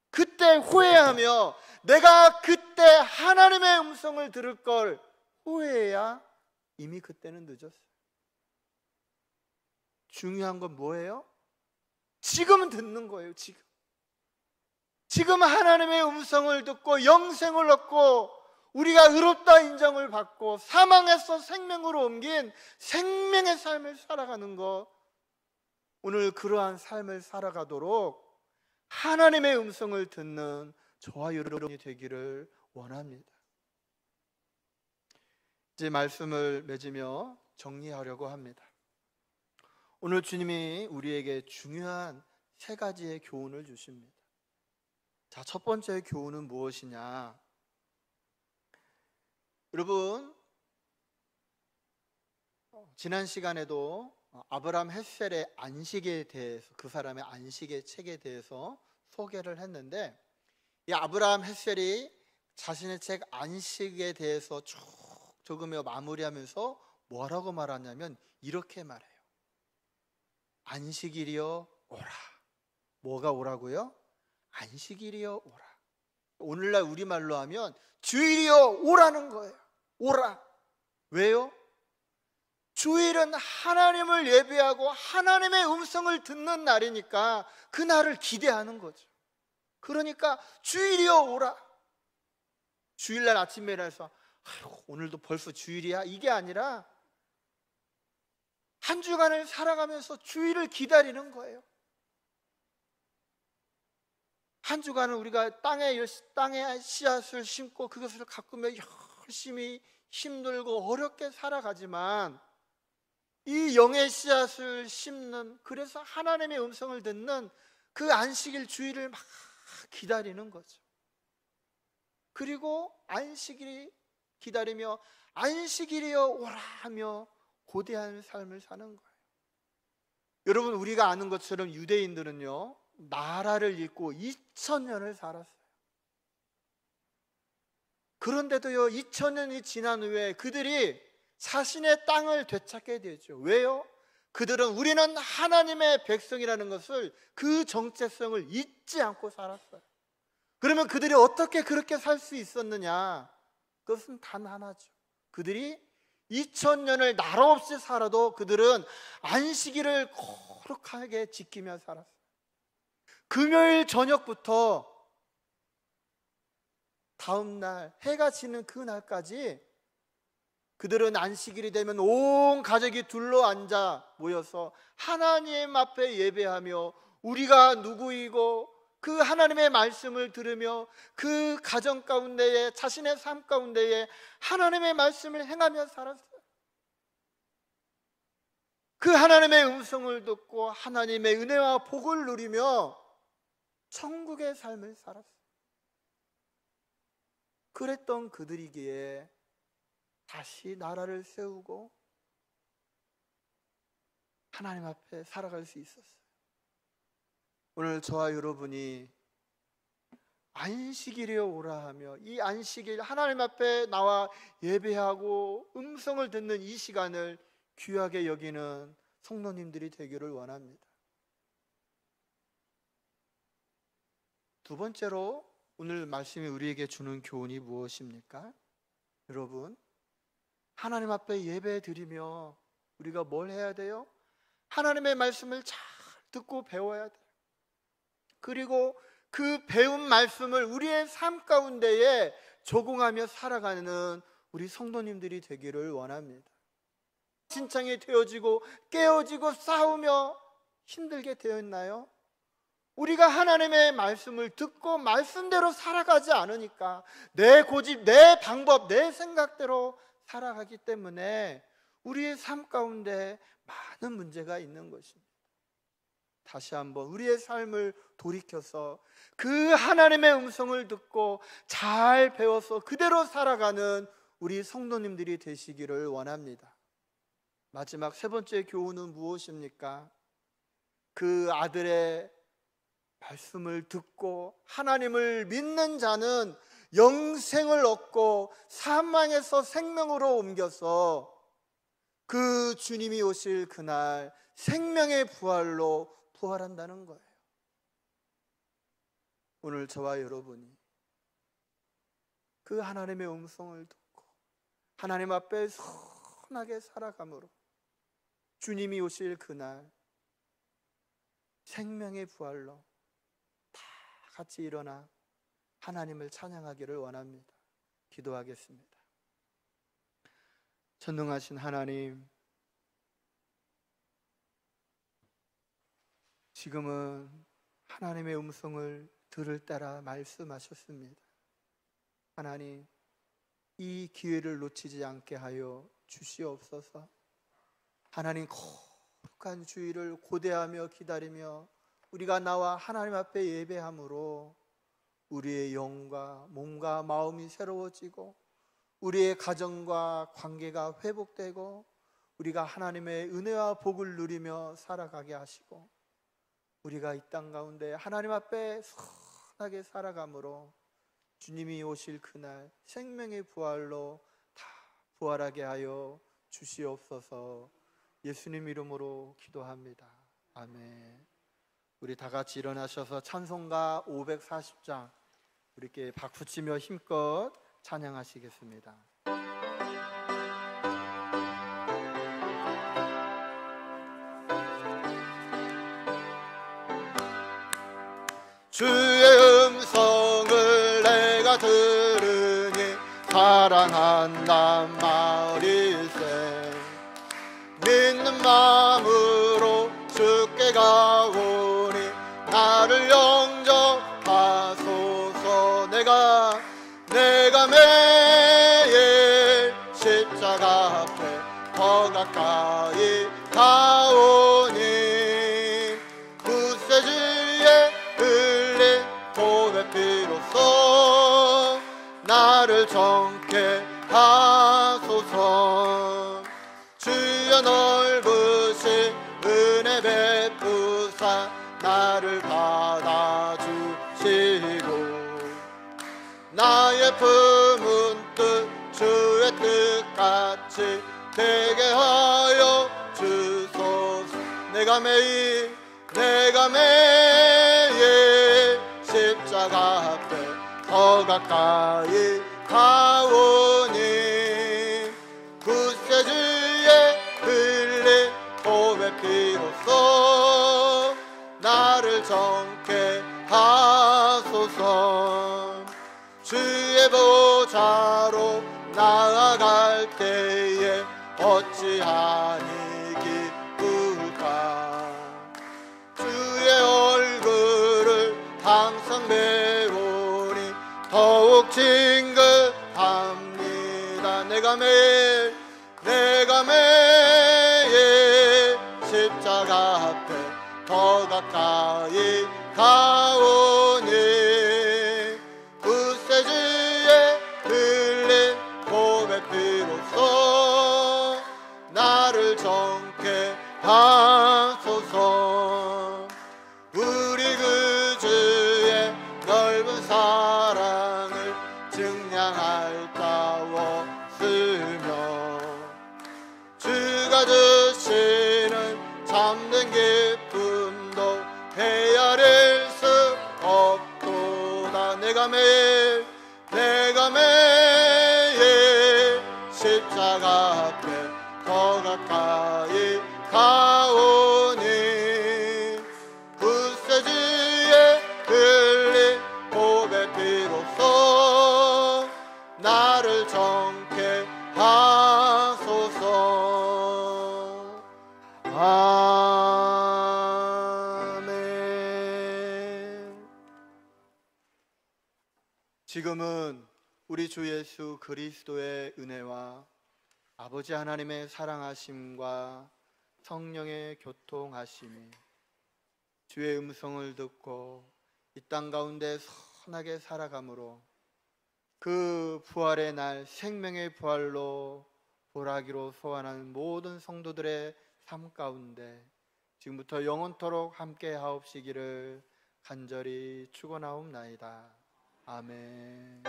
그때 후회하며 내가 그때 하나님의 음성을 들을 걸 후회해야 이미 그때는 늦었어요. 중요한 건 뭐예요? 지금 듣는 거예요. 지금 하나님의 음성을 듣고 영생을 얻고 우리가 의롭다 인정을 받고 사망에서 생명으로 옮긴 생명의 삶을 살아가는 것, 오늘 그러한 삶을 살아가도록 하나님의 음성을 듣는 저와 여러분이 되기를 원합니다. 이제 말씀을 맺으며 정리하려고 합니다. 오늘 주님이 우리에게 중요한 세 가지의 교훈을 주십니다. 자, 첫 번째 교훈은 무엇이냐? 여러분, 지난 시간에도 아브라함 헷셀의 안식에 대해서, 그 사람의 안식의 책에 대해서 소개를 했는데, 이 아브라함 헷셀이 자신의 책 안식에 대해서 쭉 적으며 마무리하면서 뭐라고 말하냐면 이렇게 말해요. 안식일이여 오라. 뭐가 오라고요? 안식일이여 오라. 오늘날 우리말로 하면 주일이여 오라는 거예요. 오라. 왜요? 주일은 하나님을 예배하고 하나님의 음성을 듣는 날이니까 그 날을 기대하는 거죠. 그러니까 주일이여 오라. 주일날 아침에 일어나서 오늘도 벌써 주일이야? 이게 아니라 한 주간을 살아가면서 주일을 기다리는 거예요. 한 주간은 우리가 땅에 씨앗을 심고 그것을 가꾸며 열심히 힘들고 어렵게 살아가지만 이 영의 씨앗을 심는, 그래서 하나님의 음성을 듣는 그 안식일 주일을 막 기다리는 거죠. 그리고 안식일이 기다리며 안식일이여 오라 하며 고대한 삶을 사는 거예요. 여러분, 우리가 아는 것처럼 유대인들은요, 나라를 잃고 2000년을 살았어요. 그런데도요, 2000년이 지난 후에 그들이 자신의 땅을 되찾게 되죠. 왜요? 그들은 우리는 하나님의 백성이라는 것을, 그 정체성을 잊지 않고 살았어요. 그러면 그들이 어떻게 그렇게 살 수 있었느냐? 그것은 단 하나죠. 그들이 2000년을 나라 없이 살아도 그들은 안식일을 거룩하게 지키며 살았어요. 금요일 저녁부터 다음 날 해가 지는 그 날까지 그들은 안식일이 되면 온 가족이 둘러앉아 모여서 하나님 앞에 예배하며 우리가 누구이고 그 하나님의 말씀을 들으며 그 가정 가운데에 자신의 삶 가운데에 하나님의 말씀을 행하며 살았어요. 그 하나님의 음성을 듣고 하나님의 은혜와 복을 누리며 천국의 삶을 살았어요. 그랬던 그들이기에 다시 나라를 세우고 하나님 앞에 살아갈 수 있었어요. 오늘 저와 여러분이 안식일에 오라 하며 이 안식일 하나님 앞에 나와 예배하고 음성을 듣는 이 시간을 귀하게 여기는 성도님들이 되기를 원합니다. 두 번째로 오늘 말씀이 우리에게 주는 교훈이 무엇입니까? 여러분, 하나님 앞에 예배 드리며 우리가 뭘 해야 돼요? 하나님의 말씀을 잘 듣고 배워야 돼요. 그리고 그 배운 말씀을 우리의 삶 가운데에 적용하며 살아가는 우리 성도님들이 되기를 원합니다. 진창이 되어지고 깨어지고 싸우며 힘들게 되었나요? 우리가 하나님의 말씀을 듣고 말씀대로 살아가지 않으니까 내 고집, 내 방법, 내 생각대로 살아가기 때문에 우리의 삶 가운데 많은 문제가 있는 것입니다. 다시 한번 우리의 삶을 돌이켜서 그 하나님의 음성을 듣고 잘 배워서 그대로 살아가는 우리 성도님들이 되시기를 원합니다. 마지막 세 번째 교훈은 무엇입니까? 그 아들의 말씀을 듣고 하나님을 믿는 자는 영생을 얻고 사망에서 생명으로 옮겨서 그 주님이 오실 그날 생명의 부활로 부활한다는 거예요. 오늘 저와 여러분이 그 하나님의 음성을 듣고 하나님 앞에 선하게 살아감으로 주님이 오실 그날 생명의 부활로 다 같이 일어나 하나님을 찬양하기를 원합니다. 기도하겠습니다. 전능하신 하나님, 지금은 하나님의 음성을 들을 때라 말씀하셨습니다. 하나님, 이 기회를 놓치지 않게 하여 주시옵소서. 하나님, 거룩한 주일을 고대하며 기다리며 우리가 나와 하나님 앞에 예배함으로 우리의 영과 몸과 마음이 새로워지고 우리의 가정과 관계가 회복되고 우리가 하나님의 은혜와 복을 누리며 살아가게 하시고 우리가 이 땅 가운데 하나님 앞에 선하게 살아감으로 주님이 오실 그날 생명의 부활로 다 부활하게 하여 주시옵소서. 예수님 이름으로 기도합니다. 아멘. 우리 다 같이 일어나셔서 찬송가 540장 우리께 박수치며 힘껏 찬양하시겠습니다. 주의 음성을 내가 들으니 사랑한단 말일세. 믿는 마음으로 주께 가오니 나를 영접하소서. 내가 매일 십자가 앞에 더 가까이 가오니 구세주의 흘린 보배 피로써 나를 정케 하소서. 주여 넓으신 은혜 베푸사 나를 받아주시고 나의 품은 뜻 주의 뜻같이 되게 하여 주소서. 내가 매일 십자가 앞에 더 가까이 가오니 구세주의 흘린 보배 피로써 나를 정케 하소서. 주의 보좌로 나아갈 갈 때에 어찌하니 기쁠까. 주의 얼굴을 항상 배우니 더욱 징긋합니다. 내가 매일 십자가 앞에 더 가까이 가오니 부세주의 흘린 고백 비로소 나를 정케 하소서. 우리 그 주의 넓은 사랑을 증량할 자워 쓰며 주가 주시는 참된 기쁨도 헤아릴 수 없도다. 내가 매일 십자가 앞에 더 가까이 가오니 부세주의 흘린 고백 비로소 나를 정케 하소서. 아멘. 지금은 우리 주 예수 그리스도의 은혜와 아버지 하나님의 사랑하심과 성령의 교통하심이 주의 음성을 듣고 이 땅 가운데 선하게 살아감으로 그 부활의 날 생명의 부활로 보라기로 소환하는 모든 성도들의 삶 가운데 지금부터 영원토록 함께 하옵시기를 간절히 축원하옵나이다. 아멘.